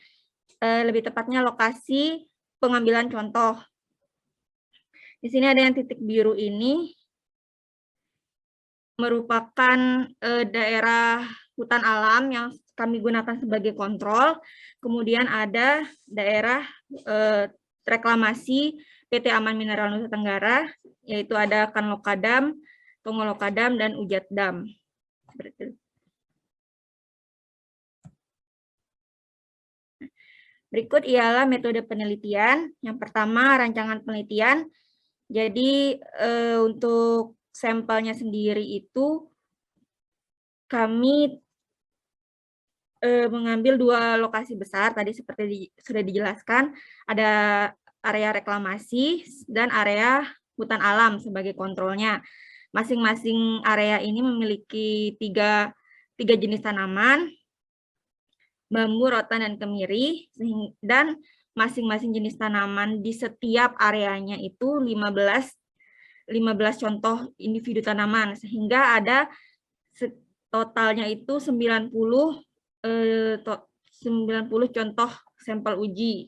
lebih tepatnya lokasi pengambilan contoh. Di sini ada yang titik biru ini, merupakan daerah hutan alam yang kami gunakan sebagai kontrol. Kemudian ada daerah reklamasi PT Aman Mineral Nusa Tenggara, yaitu ada Kanlokadam, Tongolokadam, dan Ujatdam. Berikut ialah metode penelitian. Yang pertama, rancangan penelitian. Jadi untuk sampelnya sendiri itu kami mengambil 2 lokasi besar, tadi seperti sudah dijelaskan, ada area reklamasi dan area hutan alam sebagai kontrolnya. Masing-masing area ini memiliki 3 jenis tanaman, bambu, rotan, dan kemiri, dan masing-masing jenis tanaman di setiap areanya itu 15 contoh individu tanaman, sehingga ada totalnya itu 90 contoh sampel uji.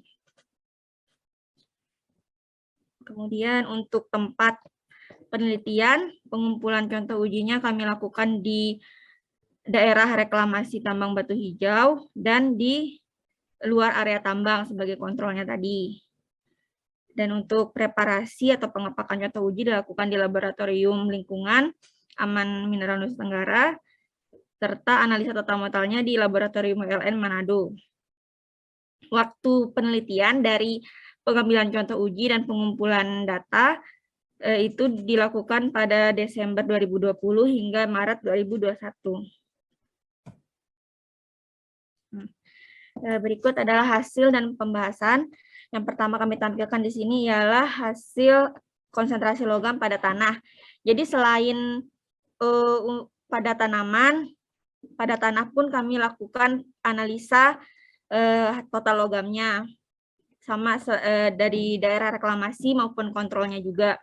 Kemudian untuk tempat penelitian, pengumpulan contoh ujinya kami lakukan di daerah reklamasi tambang batu hijau dan di luar area tambang sebagai kontrolnya tadi. Dan untuk preparasi atau pengepakan contoh uji dilakukan di Laboratorium Lingkungan Aman Mineral Nusa Tenggara, serta analisa total metalnya di Laboratorium ULN Manado. Waktu penelitian dari pengambilan contoh uji dan pengumpulan data itu dilakukan pada Desember 2020 hingga Maret 2021. Berikut adalah hasil dan pembahasan. Yang pertama kami tampilkan di sini ialah hasil konsentrasi logam pada tanah. Jadi selain pada tanaman, pada tanah pun kami lakukan analisa total logamnya, sama dari daerah reklamasi maupun kontrolnya juga.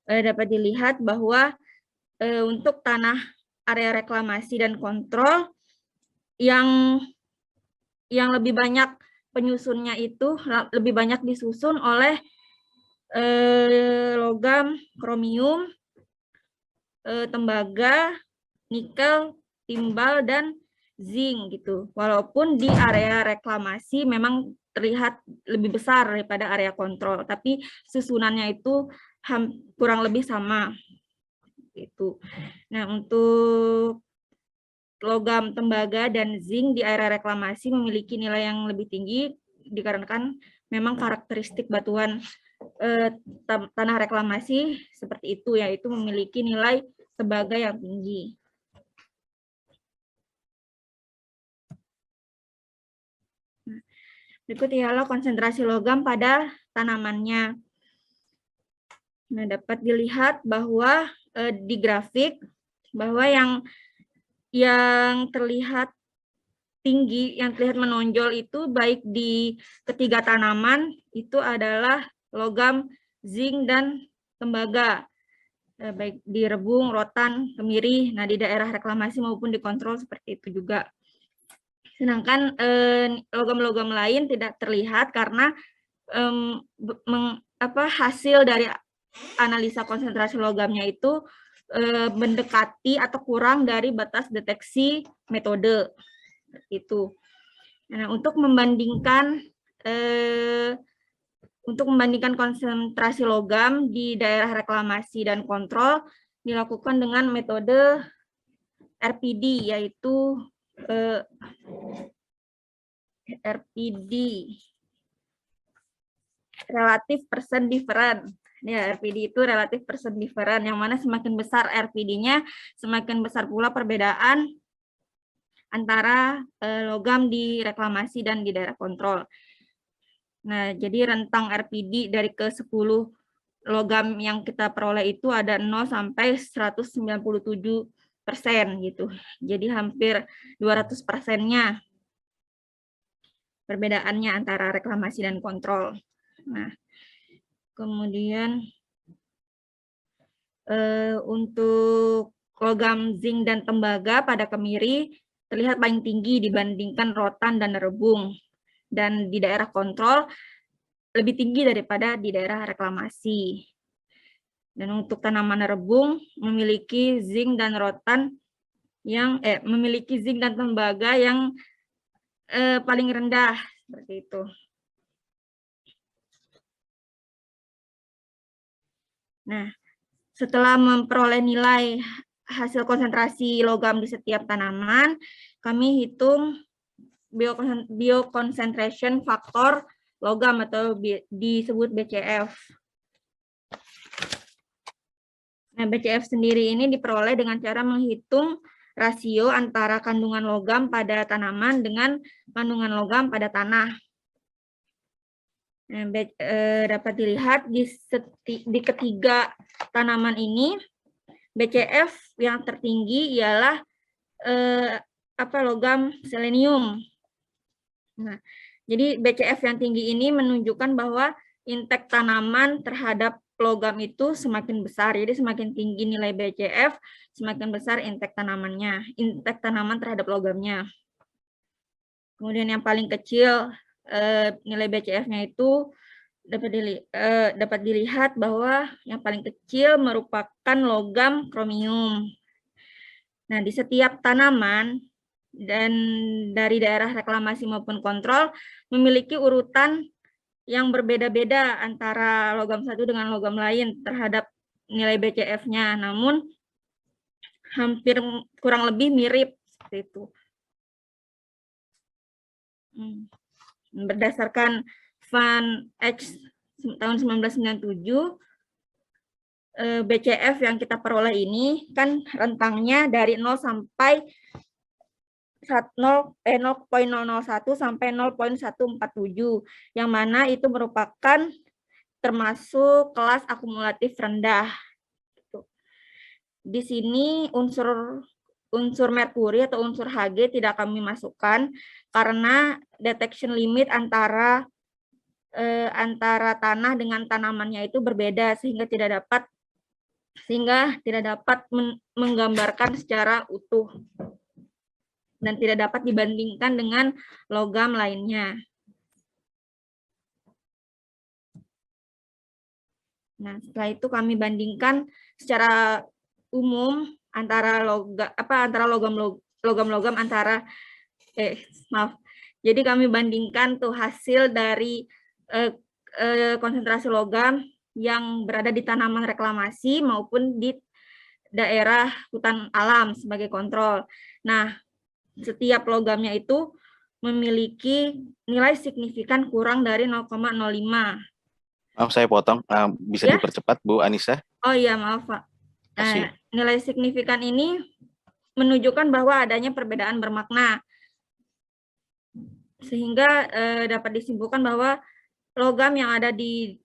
dapat dilihat bahwa untuk tanah area reklamasi dan kontrol yang lebih banyak penyusunnya itu lebih banyak disusun oleh logam kromium, tembaga, nikel, timbal, dan zinc gitu. Walaupun di area reklamasi memang terlihat lebih besar daripada area kontrol, tapi susunannya itu kurang lebih sama gitu. Nah, untuk logam tembaga dan zinc di area reklamasi memiliki nilai yang lebih tinggi dikarenakan memang karakteristik batuan tanah reklamasi seperti itu, yaitu memiliki nilai tembaga yang tinggi. Berikut ialah konsentrasi logam pada tanamannya. Nah, dapat dilihat bahwa di grafik bahwa yang terlihat tinggi, yang terlihat menonjol itu baik di ketiga tanaman itu adalah logam zinc dan tembaga, baik di rebung, rotan, kemiri. Nah, di daerah reklamasi maupun di kontrol seperti itu juga. Sedangkan logam-logam lain tidak terlihat karena hasil dari analisa konsentrasi logamnya itu mendekati atau kurang dari batas deteksi metode itu. Nah, untuk membandingkan konsentrasi logam di daerah reklamasi dan kontrol dilakukan dengan metode RPD, yaitu RPD relative percent difference. Ya, RPD itu relative percent difference, yang mana semakin besar RPD-nya, semakin besar pula perbedaan antara logam di reklamasi dan di daerah kontrol. Nah, jadi rentang RPD dari ke-10 logam yang kita peroleh itu ada 0 sampai 197% gitu. Jadi hampir 200%-nya perbedaannya antara reklamasi dan kontrol. Nah, kemudian untuk logam zinc dan tembaga pada kemiri terlihat paling tinggi dibandingkan rotan dan rebung. Dan di daerah kontrol lebih tinggi daripada di daerah reklamasi. Dan untuk tanaman rebung memiliki zinc dan rotan yang memiliki zinc dan tembaga yang paling rendah seperti itu. Nah, setelah memperoleh nilai hasil konsentrasi logam di setiap tanaman, kami hitung bioconcentration factor logam atau disebut BCF. Nah, BCF sendiri ini diperoleh dengan cara menghitung rasio antara kandungan logam pada tanaman dengan kandungan logam pada tanah. Nah, dapat dilihat di ketiga tanaman ini BCF yang tertinggi ialah logam selenium. Nah, jadi BCF yang tinggi ini menunjukkan bahwa intek tanaman terhadap logam itu semakin besar. Jadi semakin tinggi nilai BCF, semakin besar intek tanamannya, intek tanaman terhadap logamnya. Kemudian yang paling kecil nilai BCF-nya itu dapat dilihat bahwa yang paling kecil merupakan logam kromium. Nah, di setiap tanaman dan dari daerah reklamasi maupun kontrol memiliki urutan yang berbeda-beda antara logam satu dengan logam lain terhadap nilai BCF-nya, namun hampir kurang lebih mirip seperti itu. Berdasarkan Van X tahun 1997, BCF yang kita peroleh ini kan rentangnya dari 0 sampai 0,001 sampai 0,147, yang mana itu merupakan termasuk kelas akumulatif rendah. Di sini unsur merkuri atau unsur Hg tidak kami masukkan karena detection limit antara tanah dengan tanamannya itu berbeda sehingga tidak dapat sehingga tidak dapat menggambarkan secara utuh dan tidak dapat dibandingkan dengan logam lainnya. Nah, setelah itu kami bandingkan secara umum antara logam-logam antara Jadi kami bandingkan tuh hasil dari konsentrasi logam yang berada di tanaman reklamasi maupun di daerah hutan alam sebagai kontrol. Nah, setiap logamnya itu memiliki nilai signifikan kurang dari 0,05. Maaf saya potong, bisa Ya? dipercepat Bu Anissa? Oh iya, maaf Pak. Kasih. Nilai signifikan ini menunjukkan bahwa adanya perbedaan bermakna. Sehingga dapat disimpulkan bahwa logam yang ada di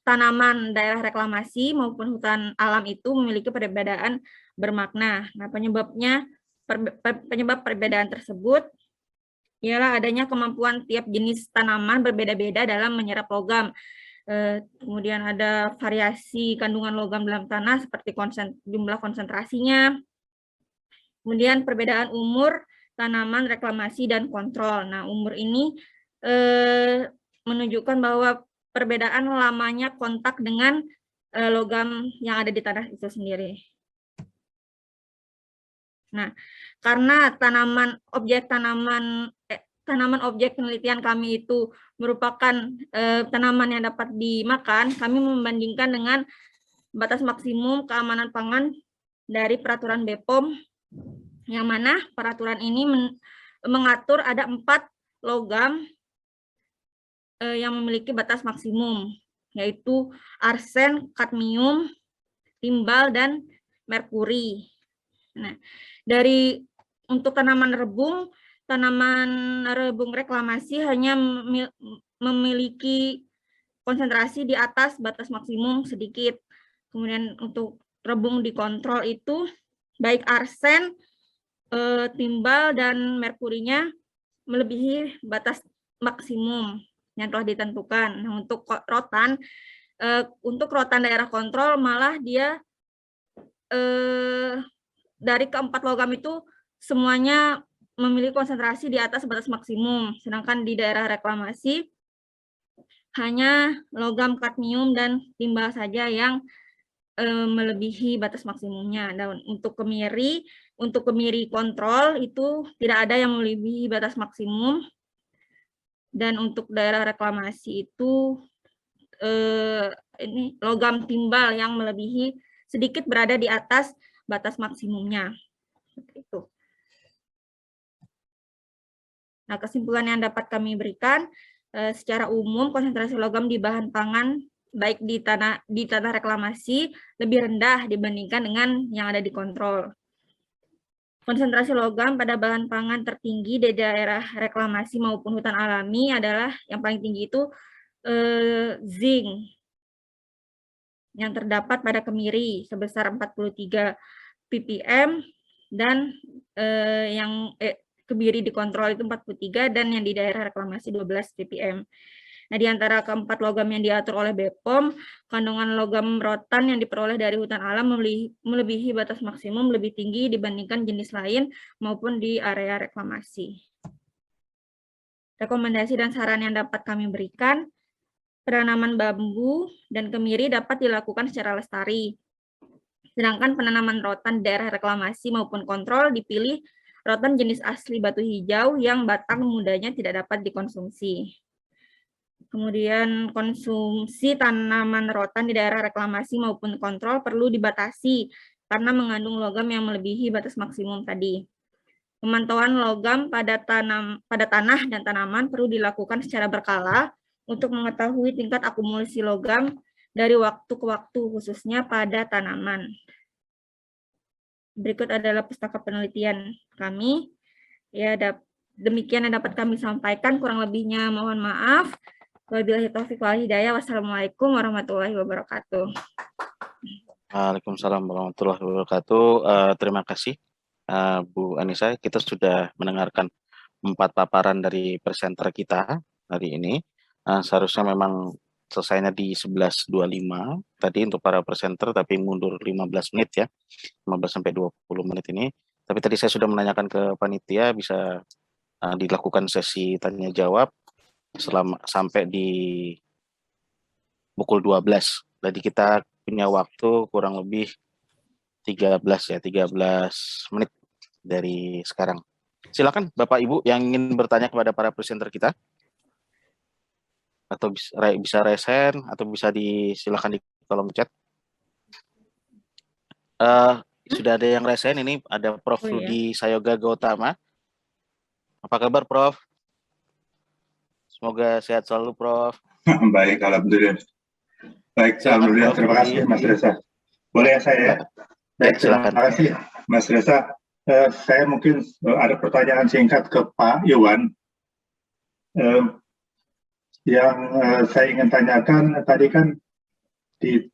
tanaman daerah reklamasi maupun hutan alam itu memiliki perbedaan bermakna. Nah, penyebab perbedaan tersebut ialah adanya kemampuan tiap jenis tanaman berbeda-beda dalam menyerap logam. Kemudian ada variasi kandungan logam dalam tanah seperti jumlah konsentrasinya. Kemudian perbedaan umur tanaman reklamasi dan kontrol. Nah, umur ini menunjukkan bahwa perbedaan lamanya kontak dengan logam yang ada di tanah itu sendiri. Nah, karena tanaman objek penelitian kami itu merupakan tanaman yang dapat dimakan, kami membandingkan dengan batas maksimum keamanan pangan dari peraturan BPOM, yang mana peraturan ini mengatur ada 4 logam yang memiliki batas maksimum, yaitu arsen, kadmium, timbal, dan merkuri. Nah, untuk tanaman rebung reklamasi hanya memiliki konsentrasi di atas batas maksimum sedikit. Kemudian untuk rebung dikontrol itu baik arsen, timbal, dan merkurinya melebihi batas maksimum yang telah ditentukan. Nah, untuk rotan daerah kontrol malah dia dari keempat logam itu semuanya memiliki konsentrasi di atas batas maksimum, sedangkan di daerah reklamasi hanya logam kadmium dan timbal saja yang melebihi batas maksimumnya. Dan untuk kemiri kontrol itu tidak ada yang melebihi batas maksimum. Dan untuk daerah reklamasi itu ini logam timbal yang melebihi sedikit berada di atas batas maksimumnya. Seperti itu. Nah, kesimpulan yang dapat kami berikan secara umum konsentrasi logam di bahan pangan baik di tanah reklamasi lebih rendah dibandingkan dengan yang ada di kontrol. Konsentrasi logam pada bahan pangan tertinggi di daerah reklamasi maupun hutan alami adalah yang paling tinggi itu zinc yang terdapat pada kemiri sebesar 43 ppm dan yang kemiri dikontrol itu 43 dan yang di daerah reklamasi 12 ppm. Nah, di antara keempat logam yang diatur oleh BPOM, kandungan logam rotan yang diperoleh dari hutan alam melebihi batas maksimum lebih tinggi dibandingkan jenis lain maupun di area reklamasi. Rekomendasi dan saran yang dapat kami berikan, penanaman bambu dan kemiri dapat dilakukan secara lestari. Sedangkan penanaman rotan di daerah reklamasi maupun kontrol dipilih rotan jenis asli batu hijau yang batang mudanya tidak dapat dikonsumsi. Kemudian konsumsi tanaman rotan di daerah reklamasi maupun kontrol perlu dibatasi karena mengandung logam yang melebihi batas maksimum tadi. Pemantauan logam pada tanah dan tanaman perlu dilakukan secara berkala untuk mengetahui tingkat akumulasi logam dari waktu ke waktu, khususnya pada tanaman. Berikut adalah pustaka penelitian kami. Ya, demikian yang dapat kami sampaikan, kurang lebihnya mohon maaf. Wabillahi taufiq wal hidayah. Wassalamualaikum warahmatullahi wabarakatuh. Waalaikumsalam warahmatullahi wabarakatuh. Terima kasih Bu Anissa. Kita sudah mendengarkan 4 paparan dari presenter kita hari ini. Seharusnya memang selesainya di 11.25 tadi untuk para presenter, tapi mundur 15 menit ya, 15 sampai 20 menit ini. Tapi tadi saya sudah menanyakan ke panitia, bisa dilakukan sesi tanya jawab sampai di pukul 12. Jadi kita punya waktu kurang lebih 13 menit dari sekarang. Silakan Bapak Ibu yang ingin bertanya kepada para presenter kita, atau bisa raise hand atau bisa silakan di kolom chat. Sudah ada yang raise hand, ini ada Prof. Rudi Sayoga Gautama. Apa kabar Prof? Semoga sehat selalu Prof. Baik, alhamdulillah. Baik, alhamdulillah. Terima kasih Mas Reza. Boleh ya saya? Baik, terima kasih Mas Reza. Saya mungkin ada pertanyaan singkat ke Pak Iwan. Yang saya ingin tanyakan tadi kan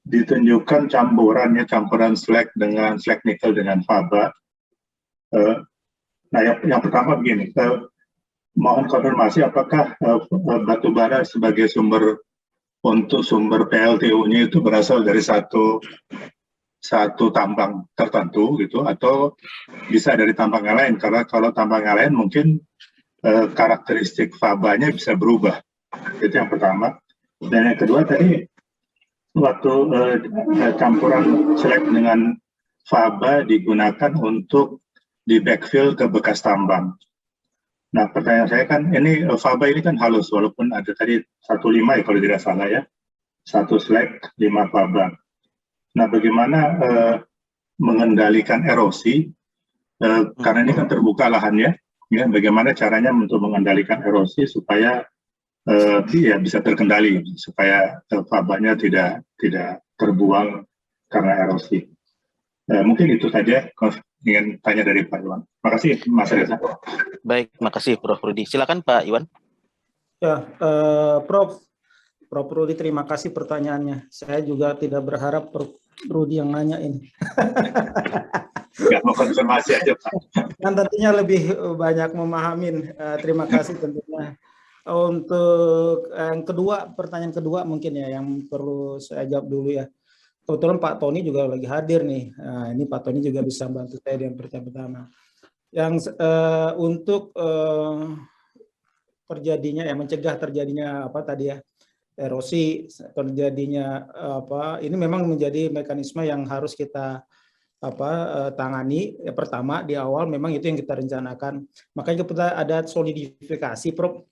ditunjukkan campuran slag nickel dengan faba. Nah, yang pertama begini, mohon konfirmasi apakah batu bara sebagai sumber PLTU-nya itu berasal dari satu tambang tertentu gitu, atau bisa dari tambang yang lain, karena kalau tambang yang lain mungkin karakteristik fabanya bisa berubah. Itu yang pertama. Dan yang kedua tadi waktu campuran slag dengan faba digunakan untuk di backfill ke bekas tambang. Nah, pertanyaan saya kan, ini faba ini kan halus, walaupun ada tadi 1,5 ya kalau tidak salah ya, 1 slag 5 faba. Nah, bagaimana mengendalikan erosi, karena ini kan terbuka lahannya, ya, bagaimana caranya untuk mengendalikan erosi supaya ya bisa terkendali, supaya fabanya tidak terbuang karena erosi. Mungkin itu saja ingin tanya dari Pak Iwan. Terima kasih Mas Reza. Baik, makasih Prof. Rudi. Silakan Pak Iwan. Ya, Prof Rudi, terima kasih pertanyaannya. Saya juga tidak berharap Prof Rudi yang nanya ini. Nggak mau konfirmasi aja Pak. Kan tentunya lebih banyak memahamin. Terima kasih tentunya. Untuk yang kedua, pertanyaan kedua mungkin ya yang perlu saya jawab dulu ya. Kebetulan Pak Tony juga lagi hadir nih. Nah, ini Pak Tony juga bisa bantu saya yang pertama. Yang untuk terjadinya mencegah terjadinya apa tadi ya, erosi, terjadinya ini memang menjadi mekanisme yang harus kita tangani. Pertama di awal memang itu yang kita rencanakan. Makanya kita ada solidifikasi, Prof.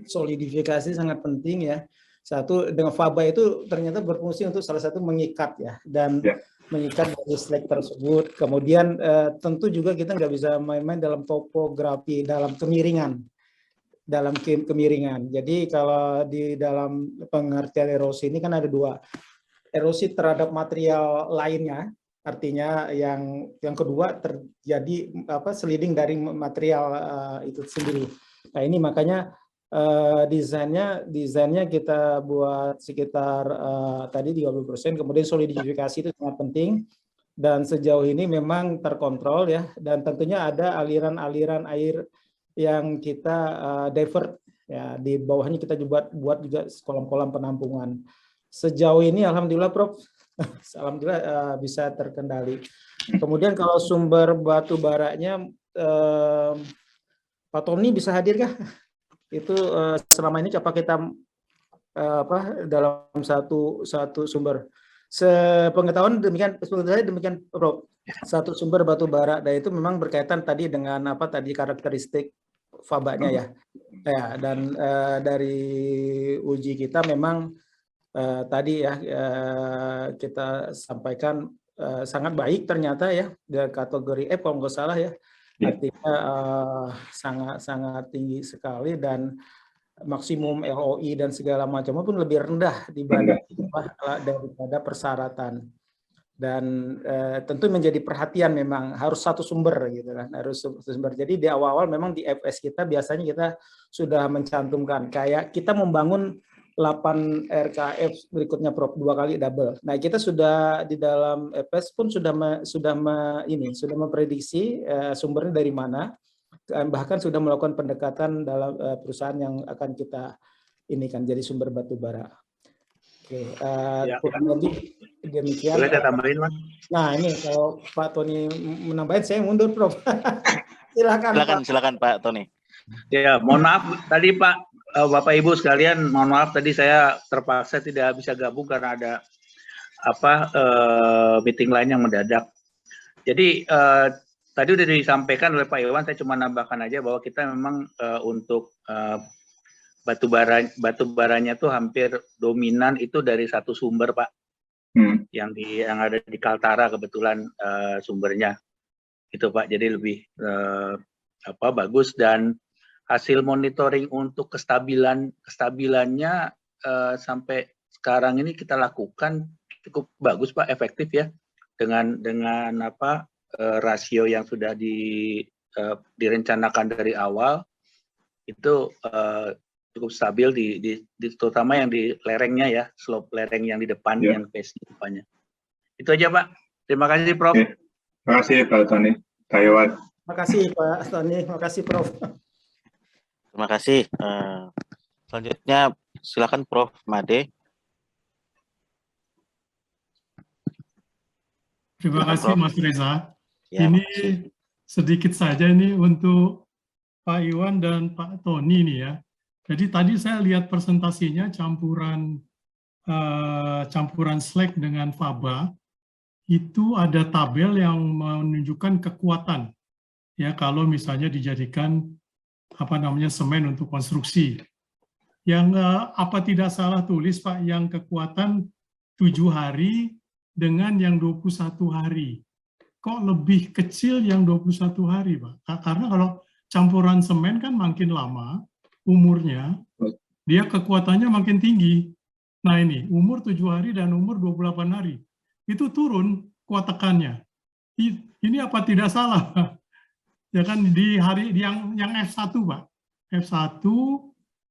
Solidifikasi sangat penting ya. Satu, dengan faba itu ternyata berfungsi untuk salah satu mengikat ya, dan mengikat dari slag tersebut. Kemudian tentu juga kita nggak bisa main-main dalam topografi, dalam kemiringan. Jadi kalau di dalam pengertian erosi ini kan ada dua. Erosi terhadap material lainnya, artinya yang kedua terjadi sliding dari material itu sendiri. Nah ini makanya desainnya kita buat sekitar tadi 30%, kemudian solidifikasi itu sangat penting, dan sejauh ini memang terkontrol ya, dan tentunya ada aliran-aliran air yang kita divert ya, di bawahnya kita buat juga kolam-kolam penampungan. Sejauh ini alhamdulillah Prof, alhamdulillah bisa terkendali. Kemudian kalau sumber batu baranya Pak Tony bisa hadir kah? Itu selama ini apa kita dalam satu sumber, sepengetahuan demikian Prof, satu sumber batu bara, dan itu memang berkaitan tadi dengan karakteristik fabanya ya, dan dari uji kita memang tadi ya kita sampaikan sangat baik ternyata ya, dari kategori F kalau nggak salah ya. Artinya sangat tinggi sekali, dan maksimum LOI dan segala macam pun lebih rendah dibanding daripada persyaratan. Dan tentu menjadi perhatian, memang harus satu sumber gitu kan, harus satu sumber. Jadi di awal-awal memang di FS kita biasanya kita sudah mencantumkan kayak kita membangun 8 RKF berikutnya Prof, 2 kali double. Nah, kita sudah di dalam FS pun sudah memprediksi sumbernya dari mana, bahkan sudah melakukan pendekatan dalam perusahaan yang akan kita ini kan jadi sumber batu bara. Oke, Ya, kurang lebih demikian. boleh saya tambahin, Mas? Nah, ini kalau Pak Tony menambahin, saya mundur, Prof. Silakan, Silakan Pak Tony. Ya, mohon maaf tadi Pak, Bapak Ibu sekalian, mohon maaf tadi saya terpaksa tidak bisa gabung karena ada meeting lain yang mendadak. Jadi tadi udah disampaikan oleh Pak Iwan, saya cuma nambahkan aja bahwa kita memang untuk batu baranya tuh hampir dominan itu dari satu sumber, Pak. Yang ada di Kaltara kebetulan sumbernya. Itu Pak, jadi lebih bagus, dan hasil monitoring untuk kestabilannya sampai sekarang ini kita lakukan cukup bagus Pak, efektif ya, dengan rasio yang sudah direncanakan dari awal itu cukup stabil terutama yang di lerengnya ya, slope lereng yang di depan, yang face di depannya. Itu aja Pak. Terima kasih Prof. Terima kasih Pak Tony. Taiwan. Terima kasih Pak Tony, terima kasih Prof. Terima kasih. Selanjutnya silakan Prof. Made. Terima kasih Mas Reza. Ya, ini sedikit saja ini untuk Pak Iwan dan Pak Tony nih ya. Jadi tadi saya lihat presentasinya campuran Slack dengan Faba. Itu ada tabel yang menunjukkan kekuatan ya kalau misalnya dijadikan semen untuk konstruksi. Yang apa tidak salah tulis Pak, yang kekuatan 7 hari dengan yang 21 hari. Kok lebih kecil yang 21 hari Pak? Karena kalau campuran semen kan makin lama umurnya, dia kekuatannya makin tinggi. Nah ini umur 7 hari dan umur 28 hari. Itu turun kuat tekannya. Ini apa tidak salah, ya kan, di hari yang F1 Pak, F1.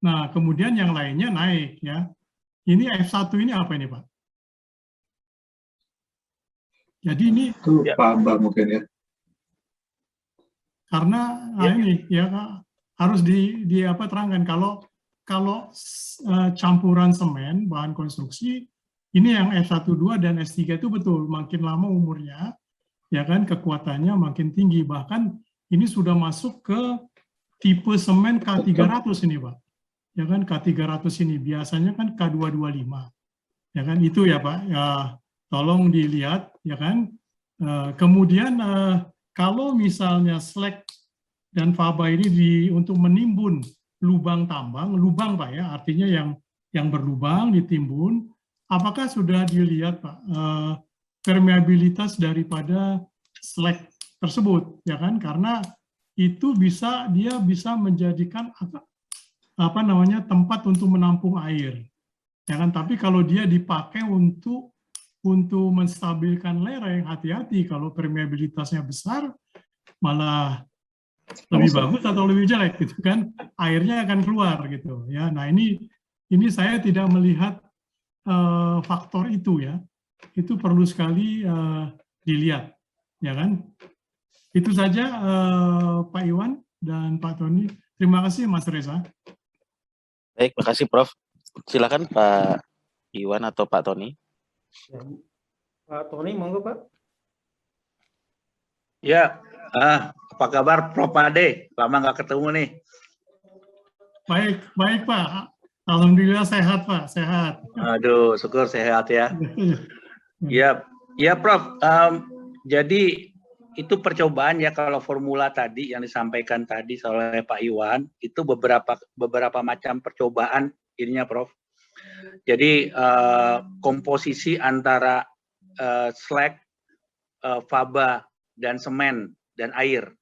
Nah kemudian yang lainnya naik ya. Ini F1 ini apa ini Pak? Jadi ini itu Faba mungkin ya. Karena ini ya harus terangkan kalau campuran semen bahan konstruksi. Ini yang F12 dan S3 itu betul, makin lama umurnya, ya kan, kekuatannya makin tinggi. Bahkan ini sudah masuk ke tipe semen K300 ini, Pak. Ya kan, K300 ini biasanya kan K225. Ya kan, itu ya, Pak. Ya, tolong dilihat, ya kan. Kemudian kalau misalnya Slack dan Faba ini untuk menimbun lubang tambang, lubang Pak ya, artinya yang berlubang ditimbun. Apakah sudah dilihat Pak permeabilitas daripada slag tersebut, ya kan? Karena itu dia bisa menjadikan tempat untuk menampung air, ya kan? Tapi kalau dia dipakai untuk menstabilkan lereng, hati-hati kalau permeabilitasnya besar, malah lebih bagus atau lebih jelek, gitu kan? Airnya akan keluar, gitu ya. Nah ini saya tidak melihat faktor itu ya, itu perlu sekali dilihat, ya kan? Itu saja Pak Iwan dan Pak Tony. Terima kasih Mas Reza. Baik, makasih Prof. Silakan Pak Iwan atau Pak Tony. Ya. Pak Tony, monggo Pak. Ya, apa kabar Prof Made? Lama nggak ketemu nih. Baik Pak. Alhamdulillah sehat Pak, sehat. Aduh, syukur sehat ya. Ya Prof. Jadi itu percobaan ya, kalau formula tadi yang disampaikan tadi oleh Pak Iwan itu beberapa macam percobaan ininya Prof. Jadi komposisi antara slag, faba dan semen dan air.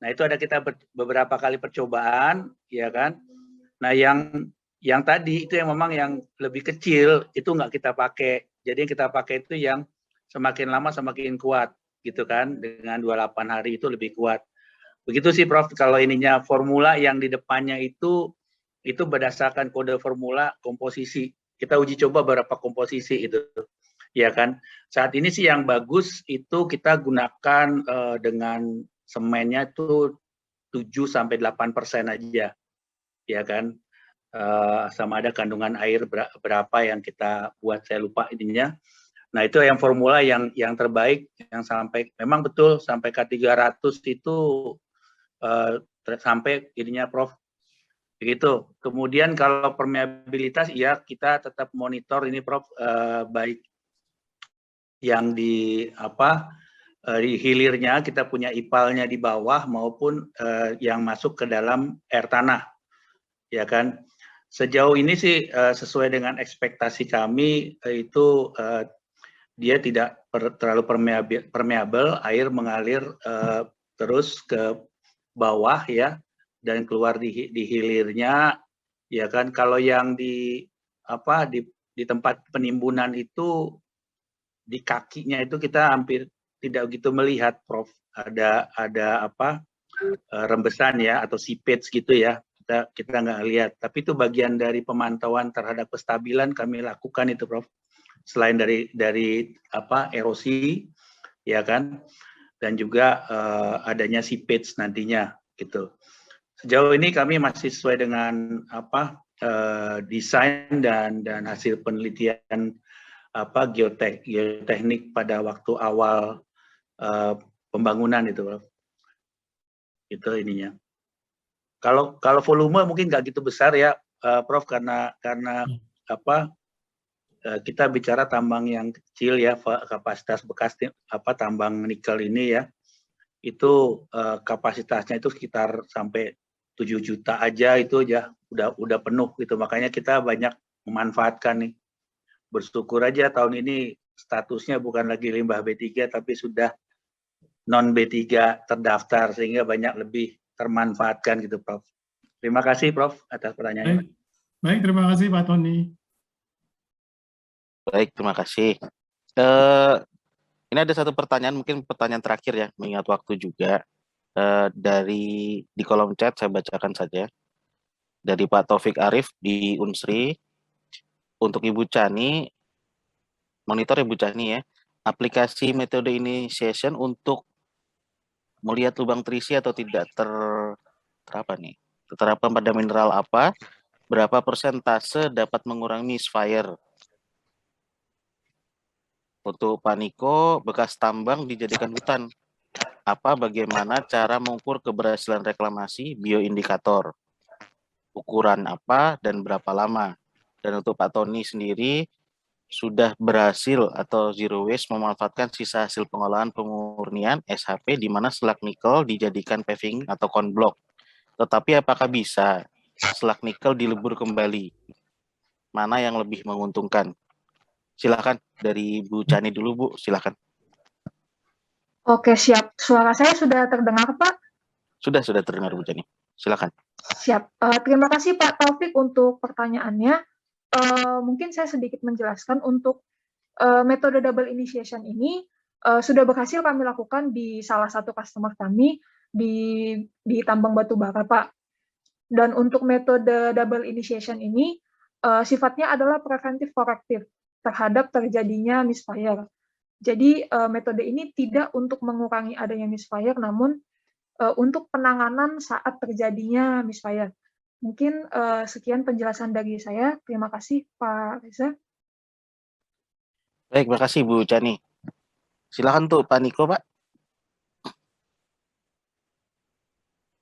Nah itu ada kita beberapa kali percobaan, ya kan. Nah yang tadi itu yang memang yang lebih kecil itu nggak kita pakai. Jadi yang kita pakai itu yang semakin lama semakin kuat, gitu kan. Dengan 28 hari itu lebih kuat. Begitu sih Prof. Kalau ininya formula yang di depannya itu berdasarkan kode formula komposisi. Kita uji coba beberapa komposisi itu, ya kan. Saat ini sih yang bagus itu kita gunakan dengan semennya itu 7-8% aja, ya kan. sama ada kandungan air berapa yang kita buat, saya lupa ininya. Nah, itu yang formula yang terbaik, yang sampai, memang betul sampai K300 itu sampai ininya Prof. Begitu. Kemudian kalau permeabilitas, ya kita tetap monitor ini Prof, baik yang di hilirnya kita punya ipalnya di bawah maupun yang masuk ke dalam air tanah, ya kan. Sejauh ini sih sesuai dengan ekspektasi kami itu dia tidak terlalu permeabel, air mengalir terus ke bawah ya dan keluar di hilirnya, ya kan. Kalau yang di tempat penimbunan itu di kakinya itu kita hampir tidak begitu melihat Prof, ada rembesan ya atau seepage gitu ya, kita nggak lihat, tapi itu bagian dari pemantauan terhadap kestabilan kami lakukan itu Prof, selain dari erosi ya kan, dan juga adanya seepage nantinya gitu. Sejauh ini kami masih sesuai dengan desain dan hasil penelitian geoteknik pada waktu awal pembangunan itu Prof. Itu ininya. Kalau volume mungkin nggak gitu besar ya Prof, karena kita bicara tambang yang kecil ya, kapasitas bekas tambang nikel ini ya, itu kapasitasnya itu sekitar sampai 7 juta aja, itu aja udah penuh gitu. Makanya kita banyak memanfaatkan nih. Bersyukur aja tahun ini statusnya bukan lagi limbah B3 tapi sudah non B3 terdaftar, sehingga banyak lebih termanfaatkan gitu Prof. Terima kasih Prof atas pertanyaannya. Baik, terima kasih Pak Tony. Baik, terima kasih. Ini ada satu pertanyaan, mungkin pertanyaan terakhir ya, mengingat waktu juga. Di kolom chat saya bacakan saja. Dari Pak Taufik Arif di Unsri. Untuk Ibu Chani, monitor Ibu Chani ya, aplikasi metode initiation untuk melihat lubang terisi atau tidak terterapkan pada mineral apa, berapa persentase dapat mengurangi misfire. Untuk Pak Niko, bekas tambang dijadikan hutan. Bagaimana cara mengukur keberhasilan reklamasi, bioindikator? Ukuran apa dan berapa lama? Dan untuk Pak Tony sendiri, sudah berhasil atau zero waste memanfaatkan sisa hasil pengolahan pemurnian SHP di mana selak nikel dijadikan paving atau konblok. Tetapi apakah bisa selak nikel dilebur kembali? Mana yang lebih menguntungkan? Silakan dari Bu Chani dulu Bu, silakan. Oke, siap. Suara saya sudah terdengar, Pak? Sudah terdengar Bu Chani. Silakan. Siap. Terima kasih Pak Taufik untuk pertanyaannya. Mungkin saya sedikit menjelaskan untuk metode double initiation ini sudah berhasil kami lakukan di salah satu customer kami di tambang batu bara, Pak. Dan untuk metode double initiation ini sifatnya adalah preventif korektif terhadap terjadinya misfire. Jadi metode ini tidak untuk mengurangi adanya misfire, namun untuk penanganan saat terjadinya misfire. Mungkin sekian penjelasan dari saya. Terima kasih Pak Reza. Baik, terima kasih Bu Chani. Silakan tuh Pak Niko, Pak.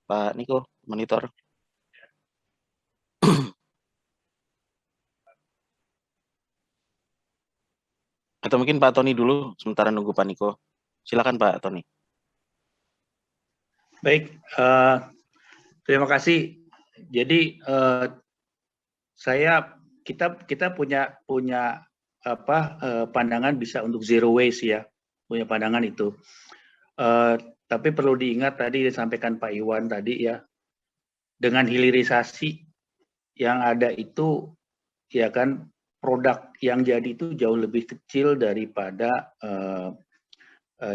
Pak Niko, monitor. Atau mungkin Pak Tony dulu, sementara nunggu Pak Niko. Silakan Pak Tony. Baik, terima kasih. Jadi kita punya pandangan bisa untuk zero waste ya, punya pandangan itu. Tapi perlu diingat tadi disampaikan Pak Iwan tadi ya, dengan hilirisasi yang ada itu ya kan, produk yang jadi itu jauh lebih kecil daripada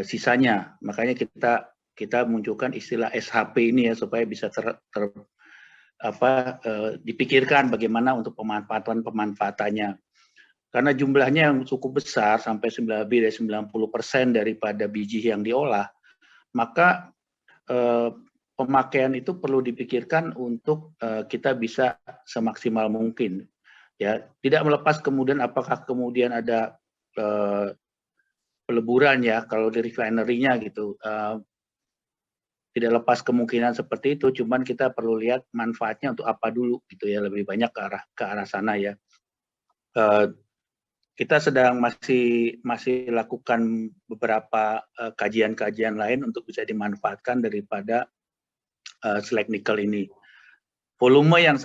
sisanya. Makanya kita munculkan istilah SHP ini ya, supaya bisa dipikirkan bagaimana untuk pemanfaatannya. Karena jumlahnya yang cukup besar, sampai lebih dari 90% daripada biji yang diolah, maka pemakaian itu perlu dipikirkan untuk kita bisa semaksimal mungkin. Ya, tidak melepas kemudian apakah kemudian ada peleburan ya kalau di refinery-nya gitu. Tidak lepas kemungkinan seperti itu, cuman kita perlu lihat manfaatnya untuk apa dulu gitu ya, lebih banyak ke arah sana ya. Kita sedang masih lakukan beberapa kajian-kajian lain untuk bisa dimanfaatkan daripada slag nikel ini. Volume yang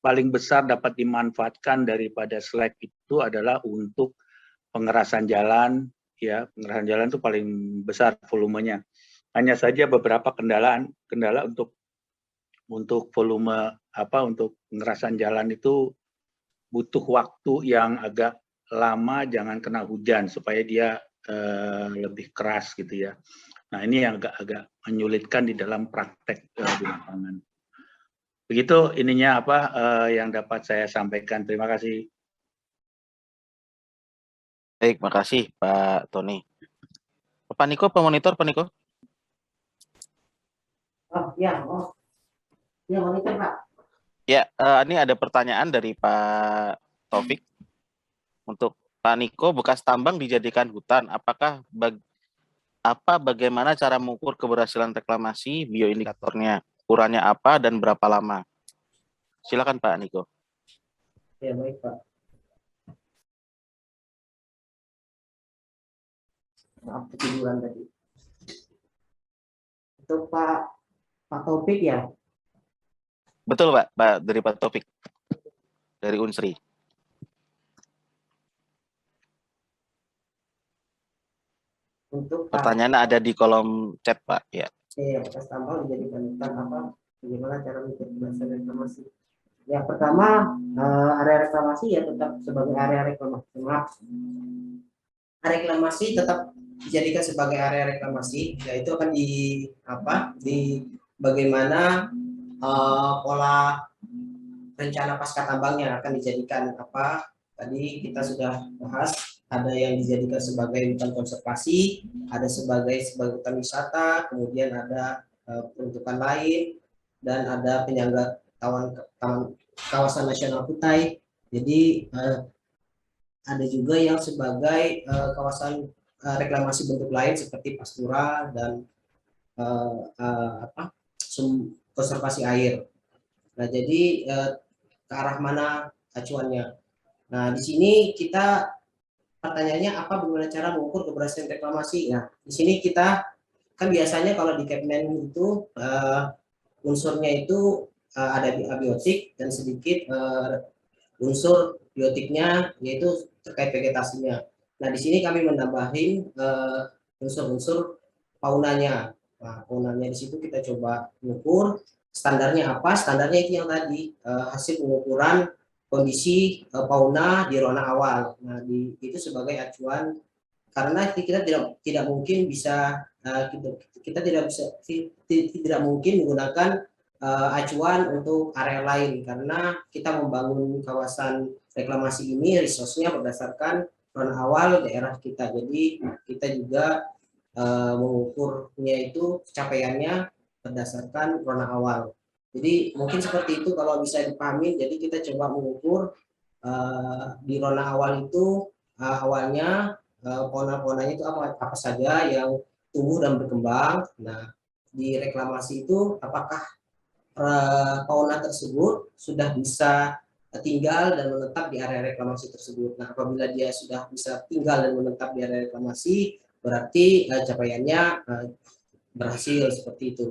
paling besar dapat dimanfaatkan daripada slag itu adalah untuk pengerasan jalan, ya pengerasan jalan itu paling besar volumenya. Hanya saja beberapa kendala untuk volume untuk pengerasan jalan itu butuh waktu yang agak lama, jangan kena hujan supaya dia lebih keras gitu ya. Nah ini yang agak menyulitkan di dalam praktek di lapangan. Begitu ininya yang dapat saya sampaikan. Terima kasih. Baik, makasih Pak Tony. Pak Niko, pemonitor Pak Niko. Ya, monitor Pak. Ya, ini ada pertanyaan dari Pak Taufik. Untuk Pak Niko, bekas tambang dijadikan hutan, bagaimana cara mengukur keberhasilan reklamasi, bioindikatornya, ukurannya apa dan berapa lama? Silakan Pak Niko. Ya, baik Pak. Maaf ketiduran tadi. Untuk Pak Taufik ya? Betul Pak, dari Pak Taufik, dari Unsri. Untuk pertanyaan ada di kolom chat Pak. Ya. Bekas tambang dijadikan hutan bagaimana cara menjelaskan reklamasi? Ya pertama, area reklamasi ya tetap sebagai area reklamasi. Reklamasi tetap dijadikan sebagai area reklamasi, yaitu akan di bagaimana pola rencana pasca tambangnya akan dijadikan tadi kita sudah bahas, ada yang dijadikan sebagai hutan konservasi, ada sebagai hutan wisata, kemudian ada peruntukan lain, dan ada penyangga kawasan nasional Kutai. Jadi ada juga yang sebagai kawasan reklamasi bentuk lain seperti pastura dan konservasi air. Nah, jadi ke arah mana acuannya? Nah, di sini kita pertanyaannya bagaimana cara mengukur keberhasilan reklamasi? Nah, di sini kita kan biasanya kalau di Kepmen itu unsurnya itu ada abiotik dan sedikit unsur biotiknya yaitu terkait vegetasinya. Nah, di sini kami menambahin unsur-unsur faunanya. Nah, faunanya di situ kita coba mengukur. Standarnya apa? Standarnya itu yang tadi hasil pengukuran kondisi fauna di rona awal. Nah, itu sebagai acuan karena kita tidak mungkin bisa kita tidak mungkin menggunakan acuan untuk area lain karena kita membangun kawasan reklamasi ini resource-nya berdasarkan rona awal daerah kita. Jadi kita juga mengukurnya itu capaiannya berdasarkan rona awal. Jadi mungkin seperti itu kalau bisa dipahami. Jadi kita coba mengukur di rona awal itu awalnya fauna-faunanya itu apa saja yang tumbuh dan berkembang. Nah, di reklamasi itu apakah fauna tersebut sudah bisa tinggal dan menetap di area reklamasi tersebut. Nah, apabila dia sudah bisa tinggal dan menetap di area reklamasi, berarti capaiannya berhasil seperti itu.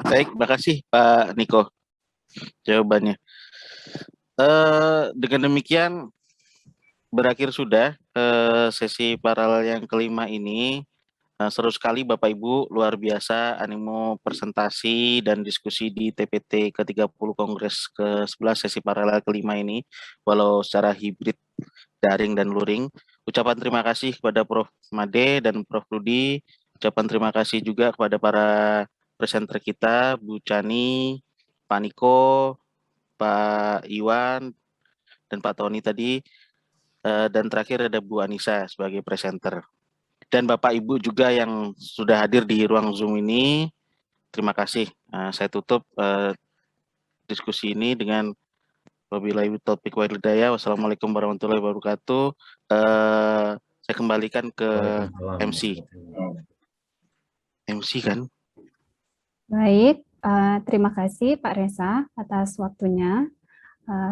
Baik, makasih Pak Niko jawabannya. Dengan demikian berakhir sudah sesi paralel yang kelima ini. Seru sekali Bapak Ibu, luar biasa animo presentasi dan diskusi di TPT ke-30 Kongres ke-11 sesi paralel kelima ini, walau secara hibrid, daring dan luring. Ucapan terima kasih kepada Prof. Made dan Prof. Rudi. Ucapan terima kasih juga kepada para presenter kita, Bu Chani, Pak Niko, Pak Iwan, dan Pak Tony tadi. Dan terakhir ada Bu Anissa sebagai presenter. dan Bapak Ibu juga yang sudah hadir di ruang Zoom ini. Terima kasih. Saya tutup diskusi ini dengan wabillahi taufiq wal hidayah. Wassalamualaikum warahmatullahi wabarakatuh. Saya kembalikan ke MC. MC kan? Baik, terima kasih Pak Reza atas waktunya.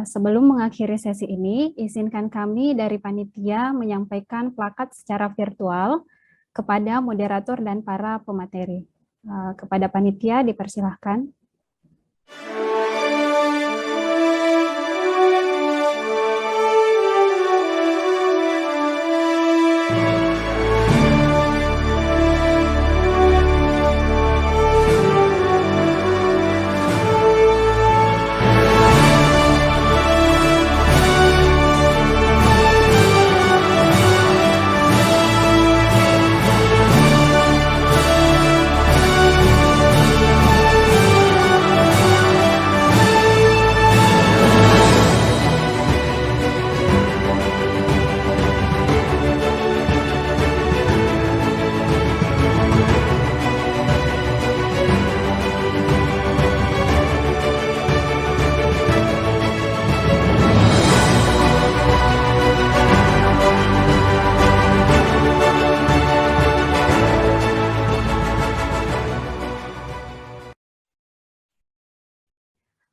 Sebelum mengakhiri sesi ini, izinkan kami dari panitia menyampaikan plakat secara virtual kepada moderator dan para pemateri. Kepada panitia dipersilahkan.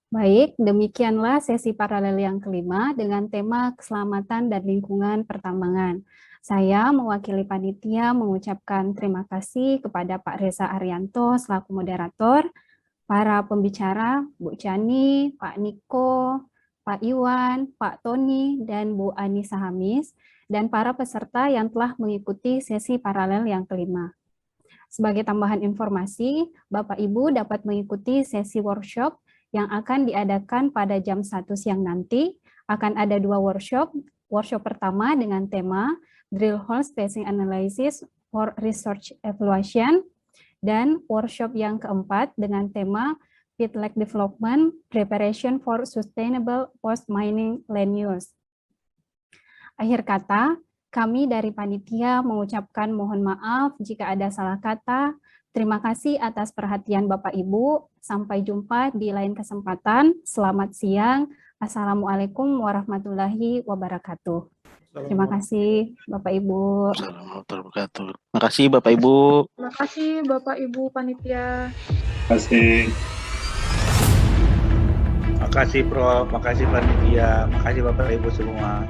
Baik, demikianlah sesi paralel yang kelima dengan tema keselamatan dan lingkungan pertambangan. Saya mewakili panitia mengucapkan terima kasih kepada Pak Reza Arianto selaku moderator, para pembicara, Bu Chani, Pak Niko, Pak Iwan, Pak Tony, dan Bu Anissa Hamis, dan para peserta yang telah mengikuti sesi paralel yang kelima. Sebagai tambahan informasi, Bapak Ibu dapat mengikuti sesi workshop yang akan diadakan pada jam 1 siang nanti. Akan ada 2 workshop. Workshop pertama dengan tema Drill Hole Spacing Analysis for Research Evaluation, dan workshop yang keempat dengan tema Pit Lake Development Preparation for Sustainable Post-Mining Land Use. Akhir kata, kami dari panitia mengucapkan mohon maaf jika ada salah kata. Terima kasih atas perhatian Bapak Ibu. Sampai jumpa di lain kesempatan. Selamat siang. Assalamualaikum warahmatullahi wabarakatuh. Terima kasih Bapak Ibu. Terima kasih Bapak Ibu. Terima kasih Bapak Ibu panitia. Terima kasih. Makasih Prof, makasih panitia, makasih Bapak Ibu semua.